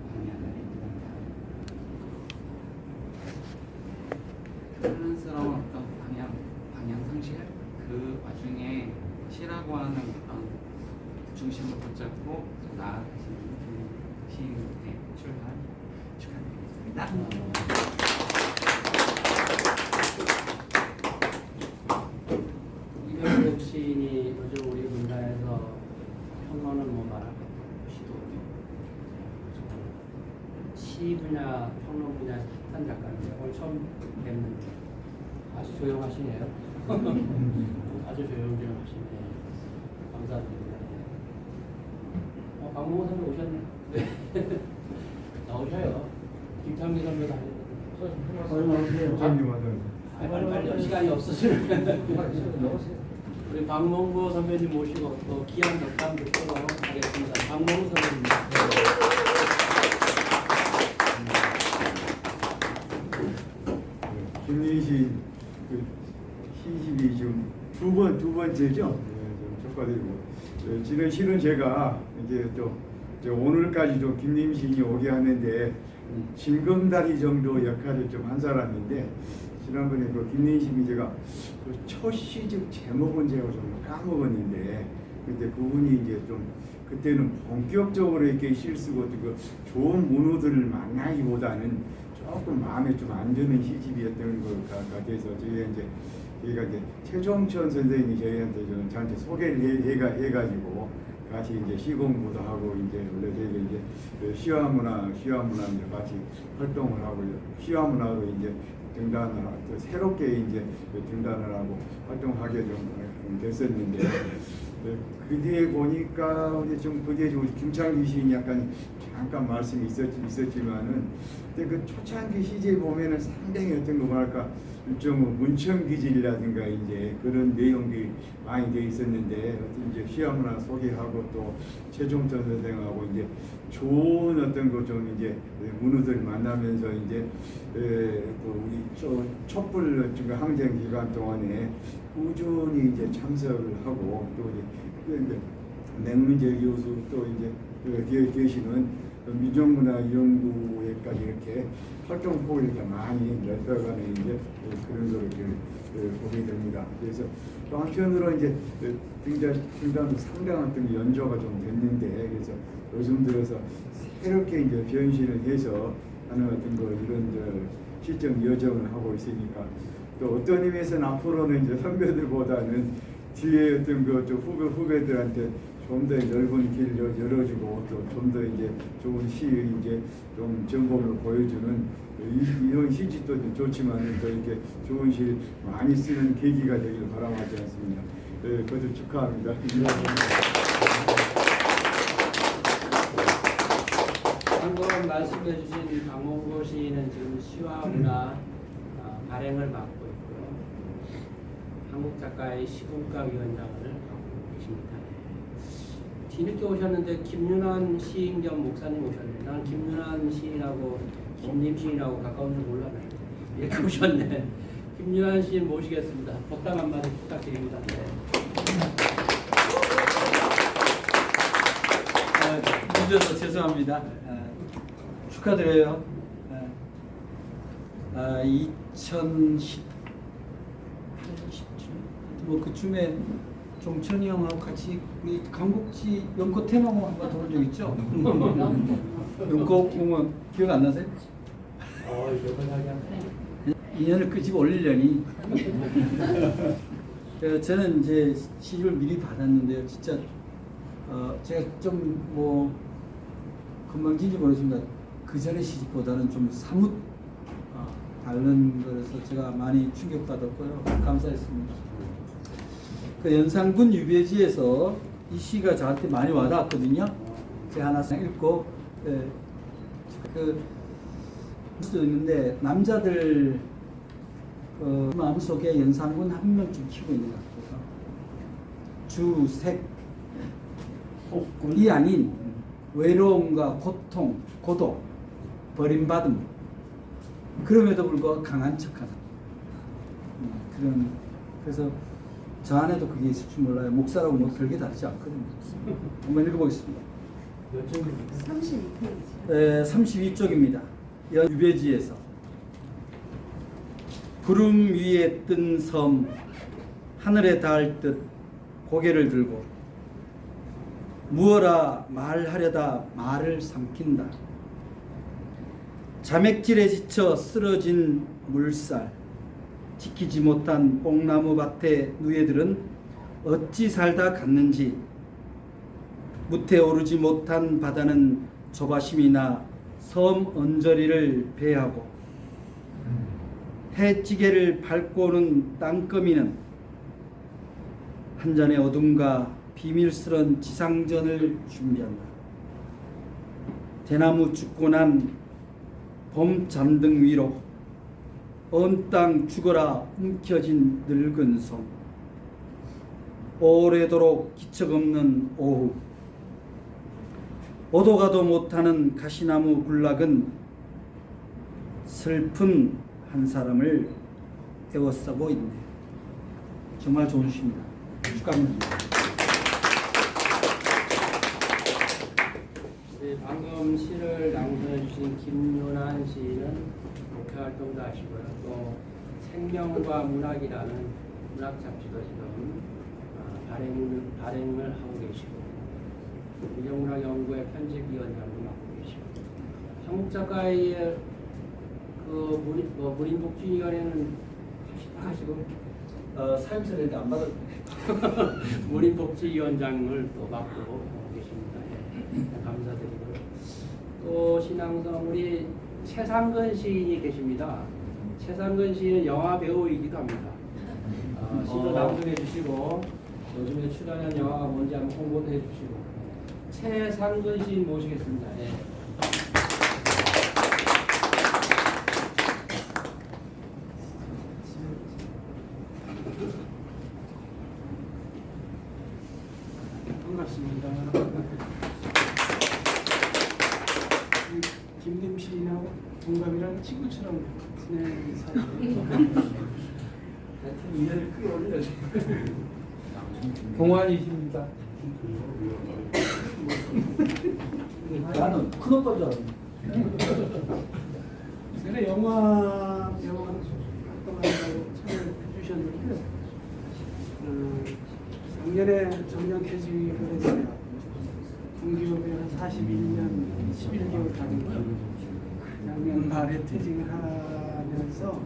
방향을 잃는다. 혼란스러운 어떤 방향 상실, 그 와중에 시라고 하는 어떤 중심을 붙잡고 나아가시는 시인의 출발 축하드리겠습니다. 이병국 시인이 요즘 우리 문단에서 평론을 뭐 말할 것도 시 분야, 평론 분야 한 작가인데 오늘 처음 뵙는데 아주 조용하시네요. 아주 조용조용하시네. 감사드립니다. 박문호 선배 오셨네. 네. 나오셔요. 김창기 선배도 하셨거든요. 빨리 시간이 없으시면 우리 박몽구 선배님 모시고 또 귀한 덕담 듣도록 하겠습니다. 박몽구 선배님. 김민희 그 시집이 지금 두 번째죠. 좀 축하드리고. 지난 실은 제가 이제 또 오늘까지도 김민희 시인이 오게 하는데 징검다리 정도 역할을 좀 한 사람인데, 지난번에 그 김민희 시인이 제가 그 첫 시집 제목은 제가 좀 까먹었는데, 근데 그분이 이제 좀 그때는 본격적으로 이렇게 실 쓰고 그 좋은 문우들을 만나기보다는 조금 마음에 좀 안 드는 시집이었던 것 같아서 저희가 이제 최종천 선생님이 저한테 소개를 해가지고 같이 이제 시 공부도 하고 이제 원래 저희가 이제 그 시화문화 이제 같이 활동을 하고 시화문화로 이제 등단을 또 새롭게 이제 등단을 하고 활동하게 좀 됐었는데, 그 뒤에 보니까 이제 좀 그 뒤에 김창기 시인이 약간 잠깐 말씀이 있었지만은 근데 그 초창기 시제 보면은 상당히 어떤 거 뭐랄까 일종 문천 기질이라든가 이제 그런 내용이 많이 돼 있었는데 어떤 이제 시험이나 소개하고 또 최종천 선생하고 이제 좋은 어떤 거 좀 이제 문우들 만나면서 이제 또 우리 촛불 항쟁 기간 동안에 꾸준히 이제 참석을 하고 또 이제 맹문재 교수 또 이제 계시는 민족문화연구회까지 이렇게 활동폭을 이렇게 많이 넓혀가는 이제 그런 걸 이렇게 보게 됩니다. 그래서 또 한편으로 이제 등단도 상당한 어떤 연조가 좀 됐는데 그래서 요즘 들어서 새롭게 이제 변신을 해서 하는 어떤 거 이런 실정 여정을 하고 있으니까 또 어떤 의미에서는 앞으로는 이제 선배들보다는 뒤에 어떤 그 후배들한테 좀 더 넓은 길을 열어주고 또 좀 더 이제 좋은 시의 이제 좀 전공을 보여주는 이런 시집도 좋지만 또 이렇게 좋은 시 많이 쓰는 계기가 되기를 바람하지 않습니다. 그것도 축하합니다. 방금 말씀해주신 강홍보 시인은 지금 시와 문화 발행을 맡고 있고요. 한국작가의 시군과위원장을 맡고 계십니다. 뒤늦게 오셨는데 김윤환 시인 겸 목사님 오셨네. 난 김윤환 시인하고 김님 시인하고 가까운 줄 몰랐네. 이렇게 오셨네. 김윤환 시인 모시겠습니다. 복담 한마디 부탁드립니다. 네. 늦어서 죄송합니다. 축하드려요. 2018, 뭐 그쯤에 종천이 형하고 같이 우리 강국지 연꽃 테마공 한번 들어본 적 있죠? 연꽃 공원 기억 안 나세요? 인연을 끄집어 올리려니. 저는 이제 시집을 미리 받았는데요. 진짜 제가 좀 뭐 건방진지 모르겠습니다. 그 전에 시집보다는 좀 사뭇 다른 거라서 제가 많이 충격받았고요. 감사했습니다. 그 연산군 유배지에서 이 시가 저한테 많이 와닿았거든요. 제가 하나 읽고 수도 있는데 남자들 마음속에 연산군 한 명쯤 키우고 있는 것 같아요. 주색이 아닌 외로움과 고통, 고독, 버림받음 그럼에도 불구하고 강한 척하다. 그래서 저 안에도 그게 있을 줄 몰라요. 목사라고 뭐 별게 다르지 않거든요. 한번 읽어보겠습니다. 32페이지. 32쪽입니다. 유배지에서 구름 위에 뜬 섬 하늘에 닿을 듯 고개를 들고 무어라 말하려다 말을 삼킨다. 자맥질에 지쳐 쓰러진 물살 지키지 못한 뽕나무 밭의 누에들은 어찌 살다 갔는지 무태 오르지 못한 바다는 조바심이나 섬 언저리를 배하고 해찌개를 밟고 오는 땅거미는 한 잔의 어둠과 비밀스런 지상전을 준비한다. 대나무 죽고 난 봄 잔등 위로 언 땅 죽어라 움켜진 늙은 손 오래도록 기척 없는 오후 오도 가도 못하는 가시나무 군락은 슬픈 한 사람을 에워싸고 있네. 정말 좋은 시입니다. 축하합니다. 네, 방금 시를 낭송해 주신 김윤환 시인은 목회활동도 하시고요. 또 생명과 문학이라는 문학 잡지도 지금 발행을 하고 계시고 민족문학연구회 편집위원장도 맡고 계시고 한국 작가의 그 무림복지위원회는 하시고 사임설인데 안 받았네. 무림복지위원장을 또 맡고 계십니다. 네, 감사드리고요. 또 신앙성 우리 최상근 시인이 계십니다. 최상근 시인은 영화 배우이기도 합니다. 시도 낭송해 주시고 요즘에 출연한 영화가 뭔지 한번 홍보도 해주시고 최상근 시인 모시겠습니다. 네. 아니라 친구처럼 지내는 사이예요. 하여튼 인연을 크게 올려줘. 동안이십니다. 나는 큰 오빠인 줄 알았는데. 제가 영화 활동한다고 참여해 주셨는데 작년에 정년퇴직을 했어요. 공기업에 한 41년 11개월 다니고 작년 말에 퇴직을 하면서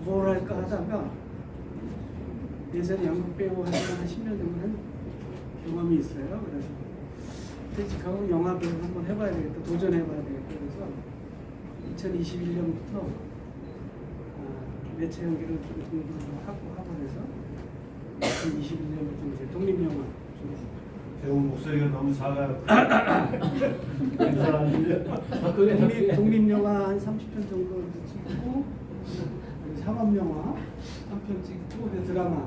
뭘 할까 하다가 예전에 연극 배우 한 10년 정도 한 경험이 있어요. 그래서 퇴직하고 영화 배우 한번 해봐야 되겠다, 도전해봐야 되겠다. 그래서 2021년부터 매체 연기를 좀 공부를 하고 해서 2021년부터 이제 독립영화 좀 배우 목소리가 너무 작아요. 독립영화 한 30편 정도 찍고 상업영화 한 편 찍고 드라마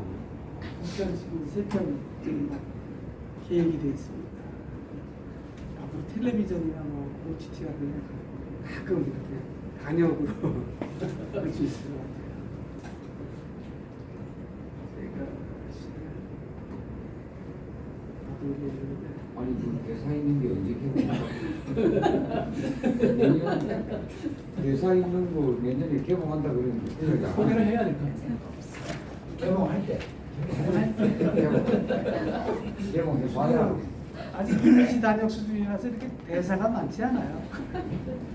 2편 찍고 3편 지금 계획이 되어 있습니다. 앞으로 텔레비전이나 뭐 OTT 같은 데 가끔 이렇게 간역으로 할 수 있을 것 같아요. 아니 그 대사 있는 게 언제 개봉한다? 대사 있는 거 내년에 개봉한다 그랬는데 소개를 해야 될 것 같아요. 개봉할 때. 개봉해 봐야. 아직 이미지 단역 수준이라서 이렇게 대사가 많지 않아요.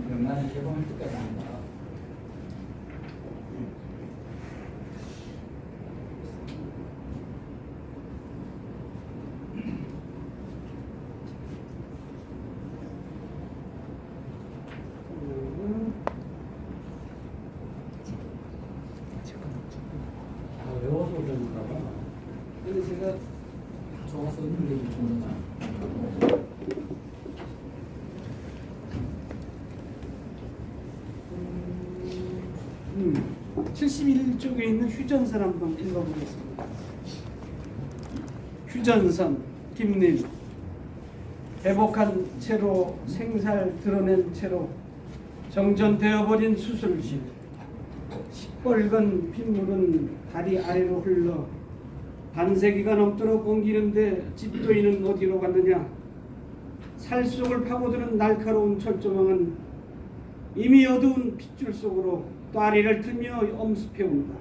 그럼 나는 개봉할 때까지 한다. 외워서 오셨나 봐. 근데 제가 좋아서 있는데 좀 71쪽에 있는 휴전선 한번 읽어보겠습니다. 휴전선 김림 회복한 채로 생살 드러낸 채로 정전되어버린 수술실 시뻘건 핏물은 다리 아래로 흘러 반세기가 넘도록 옮기는데 집도인은 어디로 갔느냐. 살 속을 파고드는 날카로운 철조망은 이미 어두운 핏줄 속으로 다리를 틀며 엄습해온다.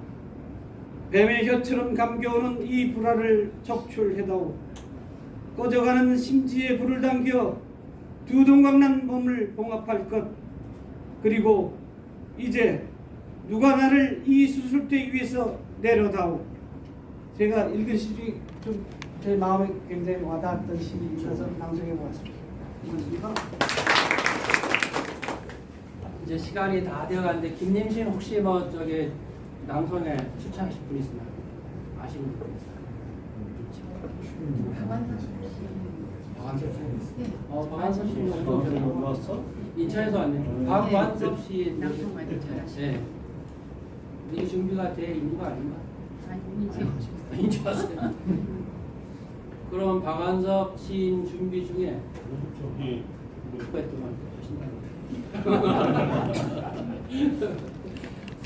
뱀의 혀처럼 감겨오는 이 불화를 적출해다오. 꺼져가는 심지에 불을 당겨 두 동강난 몸을 봉합할 것. 그리고 이제 누가 나를 이 수술대 위에서 내려다오. 제가 읽은 시 중에 좀 제 마음에 굉장히 와닿았던 시라서 낭송해 보았습니다. 고맙습니다. 이제 시간이 다 되어가는데 김님신 혹시 뭐 저기 낭송에 추천하실 분 있으면 아시는 분 있어요? 박완섭 씨. 박완섭 씨는 왔어? 인천에서 왔네요. 박완섭 씨 낭송 많이 잘하시네요. 네. 이 준비가 돼 있는 거 아닌가? 아니 이제 이제 왔어요. 그럼 박완섭 시인 준비 중에 동안 하신다고.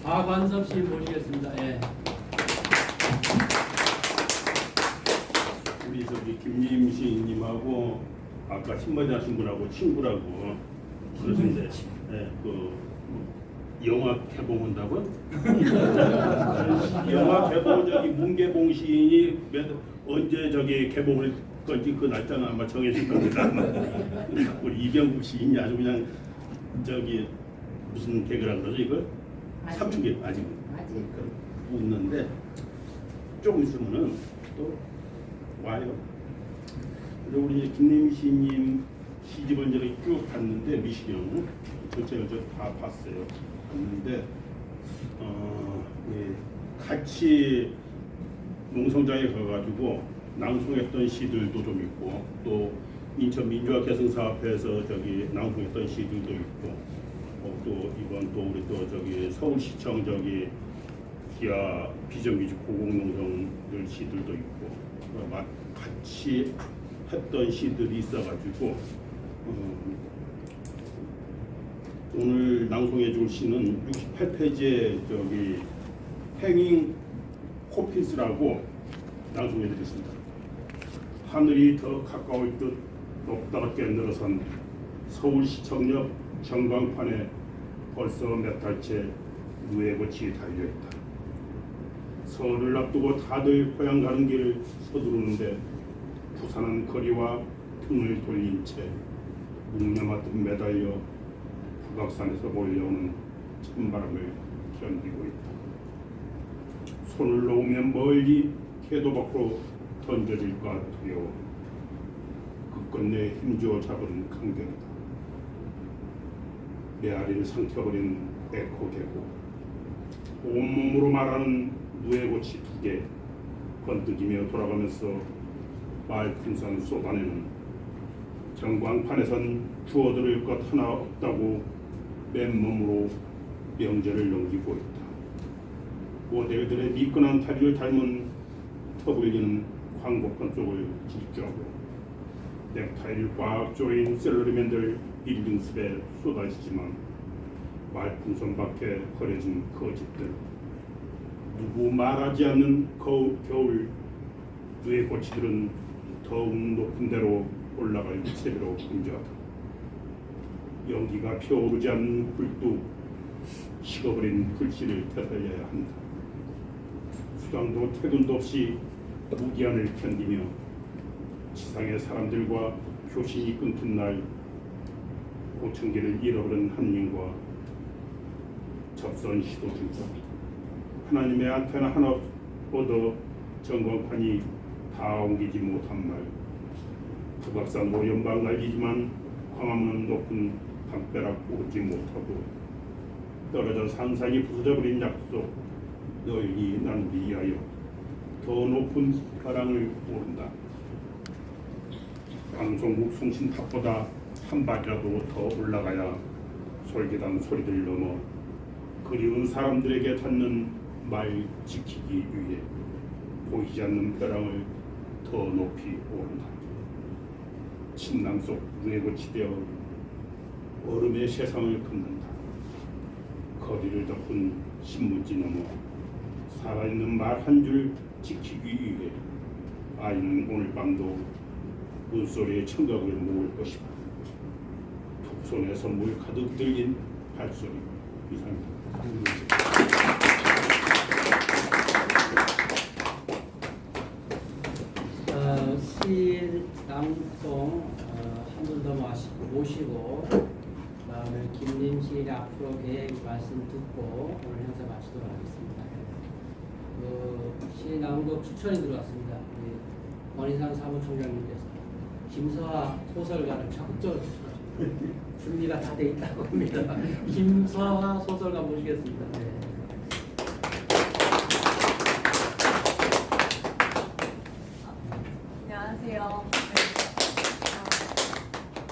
박완섭 시 모시겠습니다. 예. 우리 저기 김림 시인님하고 아까 신문지 하신 분하고 친구라고 그러신데, 예, 그 영화 개봉한다고요? 영화 개봉 저기 문개봉 시인이 언제 저기 개봉할 건지 그 날짜는 아마 정해질 겁니다. 우리 이병국 시인이 아주 그냥 저기 무슨 개그라 그러죠 이걸? 삼축이 아직 없는데 조금 있으면은 또 와요. 근데 우리 김내미 시인님 시집을 이제 쭉 봤는데 미시령 전체를 다 봤어요. 봤는데 예, 같이 농성장에 가가지고 낭송했던 시들도 좀 있고 또 인천 민주화 개성사업회에서 저기 낭송했던 시들도 있고 또 이번 또 우리 또 저기 서울시청 저기 기아 비정규직 고공농성들 시들도 있고 같이 했던 시들이 있어가지고 오늘 낭송해 줄 시는 68페이지에 저기 행잉 코피스라고 낭송해 드렸습니다. 하늘이 더 가까울 듯 높다랗게 늘어선 서울시청역 전광판에 벌써 몇 달째 누에꽃이 달려있다. 설을 앞두고 다들 고향 가는 길을 서두르는데 부산은 거리와 등을 돌린 채 묵념하듯 매달려 북악산에서 몰려오는 찬바람을 견디고 있다. 손을 놓으면 멀리 궤도 밖으로 던져질까 두려워 끝끝내 힘주어 잡은 강경이다. 메아리를 삼켜버린 에코 계곡, 온몸으로 말하는 누에꽃이 2개 번뜩이며 돌아가면서 말풍선 쏟아내는 전광판에선 주워들을 것 하나 없다고 맨몸으로 명절을 넘기고 있다. 모델들의 미끈한 다리를 닮은 터블리는 광고판 쪽을 질주하고 넥타이를 꽉 조인 셀러리맨들 빌딩숲에 쏟아지지만 말풍선 밖에 버려진 거짓들, 누구 말하지 않는 겨울 누에꽃이들은 더욱 높은 데로 올라갈 채비로 분주하다. 연기가 피어오르지 않는 불도 식어버린 불씨를 되살려야 한다. 수당도 퇴근도 없이 무기한을 견디며 지상의 사람들과 교신이 끊긴 날 고층기를 잃어버린 한민과 접선 시도 중다. 하나님의 안테나 하나 얻어 전광판이 다 옮기지 못한 날 북악산으로 연방 날리지만 광화문 높은 담벼락 오지 못하고 떨어져 산산이 부서져버린 약속 널리 나누기 위하여 더 높은 사랑을 모른다. 방송국 송신탑보다 한 발이라도 더 올라가야 솔깃한 소리들 넘어 그리운 사람들에게 닿는 말 지키기 위해 보이지 않는 벼랑을 더 높이 오른다. 침낭 속 누에꽃이 되어 얼음의 세상을 걷는다. 거리를 덮은 신문지 넘어 살아있는 말 한 줄 지키기 위해 아이는 오늘 밤도 문소리의 청각을 모을 것이다. 툭손에 선물 가득 들린 발소리. 이상입니다. 시 낭송 한 분 더 모시고 다음에 김림 시인의 앞으로 계획 말씀 듣고 오늘 행사 마치도록 하겠습니다. 시 낭독 추천이 들어왔습니다. 권인상 사무총장님께서 김서하 소설가를 적극적으로 추천하십니다. 준비가 다 돼 있다고 합니다. 김서하 소설가 모시겠습니다. 네. 안녕하세요.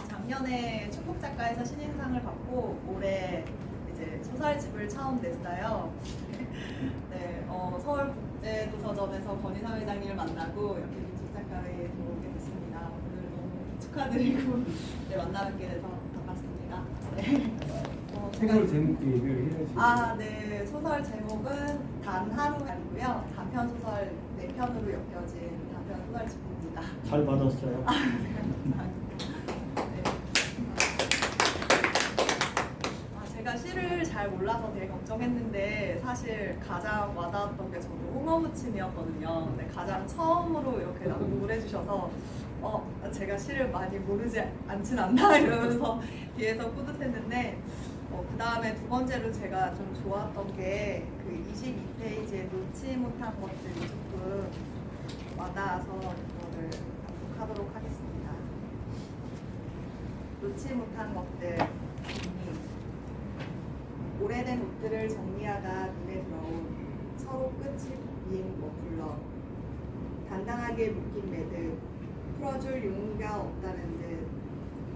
작년에 축복작가에서 신인상을 받고 올해 이제 소설집을 처음 냈어요. 네, 서울국제도서점에서 권인상 회장님을 만나고 이렇게 축복작가회에 들어오게 됐습니다. 오늘 너무 축하드리고 네, 만나뵙게 돼서 반갑습니다. 네. 소설 제목 얘기를 해야지. 네. 소설 제목은 단 하루이고요. 단편 소설 4편으로 엮여진 단편 소설집입니다. 잘 받았어요. 제가 시를 잘 몰라서 되게 걱정했는데 사실 가장 와닿았던 게 저도 홍어무침이었거든요. 근데 가장 처음으로 이렇게 낭독을 해주셔서 제가 시를 많이 모르지 않진 않나 이러면서 뒤에서 뿌듯했는데 그 다음에 두 번째로 제가 좀 좋았던 게 그 22페이지에 놓지 못한 것들이 조금 와닿아서 그거를 낭독하도록 하겠습니다. 놓지 못한 것들. 오래된 옷들을 정리하다 눈에 들어온 서로 끝이 빈 머플러. 단단하게 묶인 매듭, 풀어줄 용기가 없다는 듯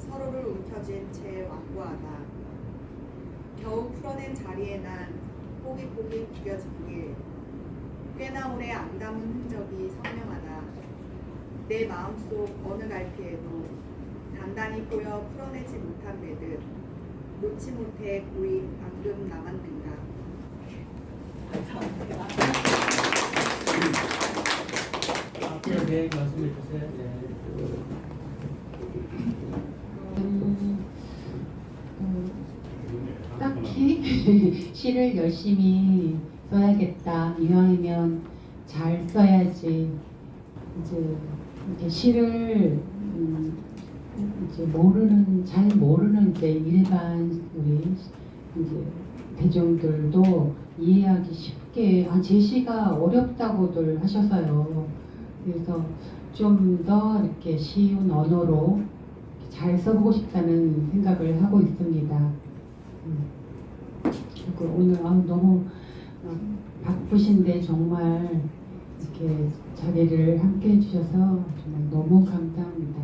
서로를 움켜쥔 채 완고하다. 겨우 풀어낸 자리에 난 뽀깃뽀깃 구겨진 게 꽤나 오래 안 담은 흔적이 선명하다. 내 마음속 어느 갈피에도 단단히 꼬여 풀어내지 못한 매듭, 놓지 못해 고인 방금 남았는가. 앞으로 계획 말씀해 주세요. 딱히 시를 열심히 써야겠다. 이왕이면 잘 써야지. 이제 이렇게 시를 이제 잘 모르는 이제 일반 우리 이제 대중들도 이해하기 쉽게 제시가 어렵다고들 하셔서요. 그래서 좀 더 이렇게 쉬운 언어로 잘 써보고 싶다는 생각을 하고 있습니다. 그리고 오늘 너무 바쁘신데 정말 이렇게 자리를 함께 해주셔서 정말 너무 감사합니다.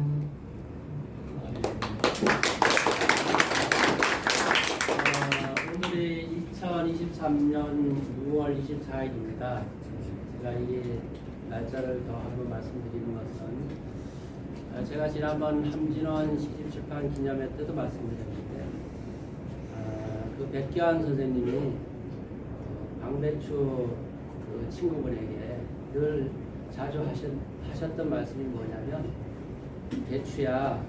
오늘이 2023년 6월 24일입니다. 제가 이 날짜를 더 한번 말씀드리는 것은 제가 지난번 함진원 시집출판 기념회 때도 말씀드렸는데 그 백기환 선생님이 방배추 그 친구분에게 늘 자주 하셨던 말씀이 뭐냐면, 배추야,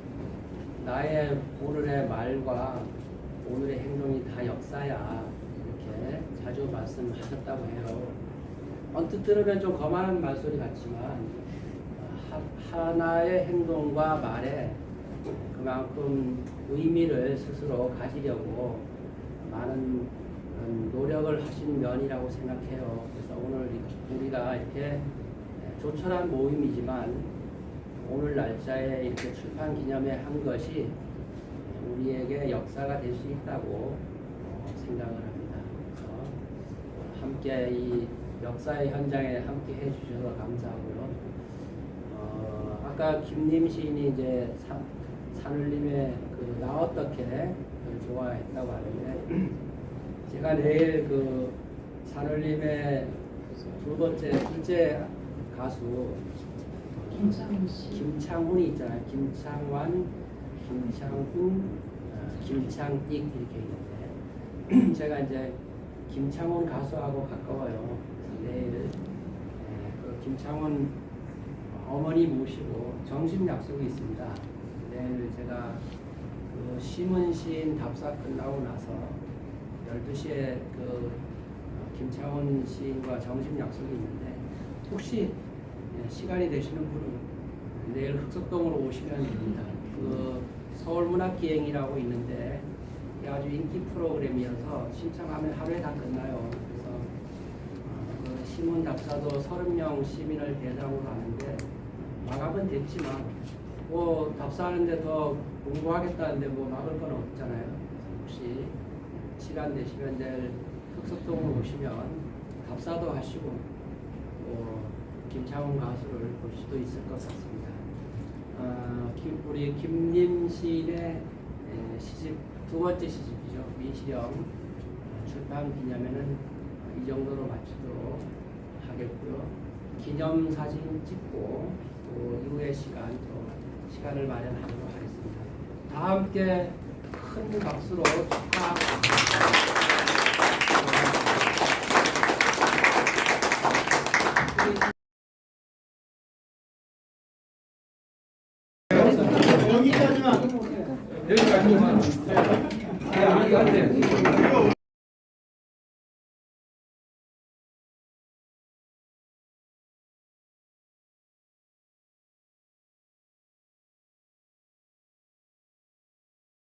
나의 오늘의 말과 오늘의 행동이 다 역사야, 이렇게 자주 말씀하셨다고 해요. 언뜻 들으면 좀 거만한 말소리 같지만 하나의 행동과 말에 그만큼 의미를 스스로 가지려고 많은 노력을 하신 면이라고 생각해요. 그래서 오늘 우리가 이렇게 조촐한 모임이지만 오늘 날짜에 이렇게 출판 기념회 한 것이 우리에게 역사가 될 수 있다고 생각을 합니다. 그래서 함께 이 역사의 현장에 함께 해주셔서 감사하고요. 아까 김림 시인이 이제 산울림의 그 나 어떻게를 좋아했다고 하는데, 제가 내일 그 산울림의 둘째 가수 김창훈이 있잖아요. 김창완, 김창훈, 김창익 이렇게 있는데 제가 이제 김창훈 가수하고 가까워요. 내일 그 김창훈 어머니 모시고 점심 약속이 있습니다. 내일 제가 그 심은 시인 답사 끝나고 나서 12시에 그 김창훈 시인과 점심 약속이 있는데, 혹시 시간이 되시는 분은 내일 흑석동으로 오시면 됩니다. 그 서울문학기행이라고 있는데 이게 아주 인기 프로그램이어서 신청하면 하루에 다 끝나요. 그래서 그 시문 답사도 30명 시민을 대상으로 하는데 마감은 됐지만 뭐 답사하는데 더 공부하겠다는데 뭐 막을 건 없잖아요. 혹시 시간 되시면 내일 흑석동으로 오시면 답사도 하시고 김창훈 가수를 볼 수도 있을 것 같습니다. 우리 김림 시인의 시집, 두 번째 시집이죠. 미시령 출판 기념회는 이 정도로 마치도록 하겠고요. 기념사진 찍고 또 이후의 시간을 마련하도록 하겠습니다. 다 함께 큰 박수로 축하. 여기까지만.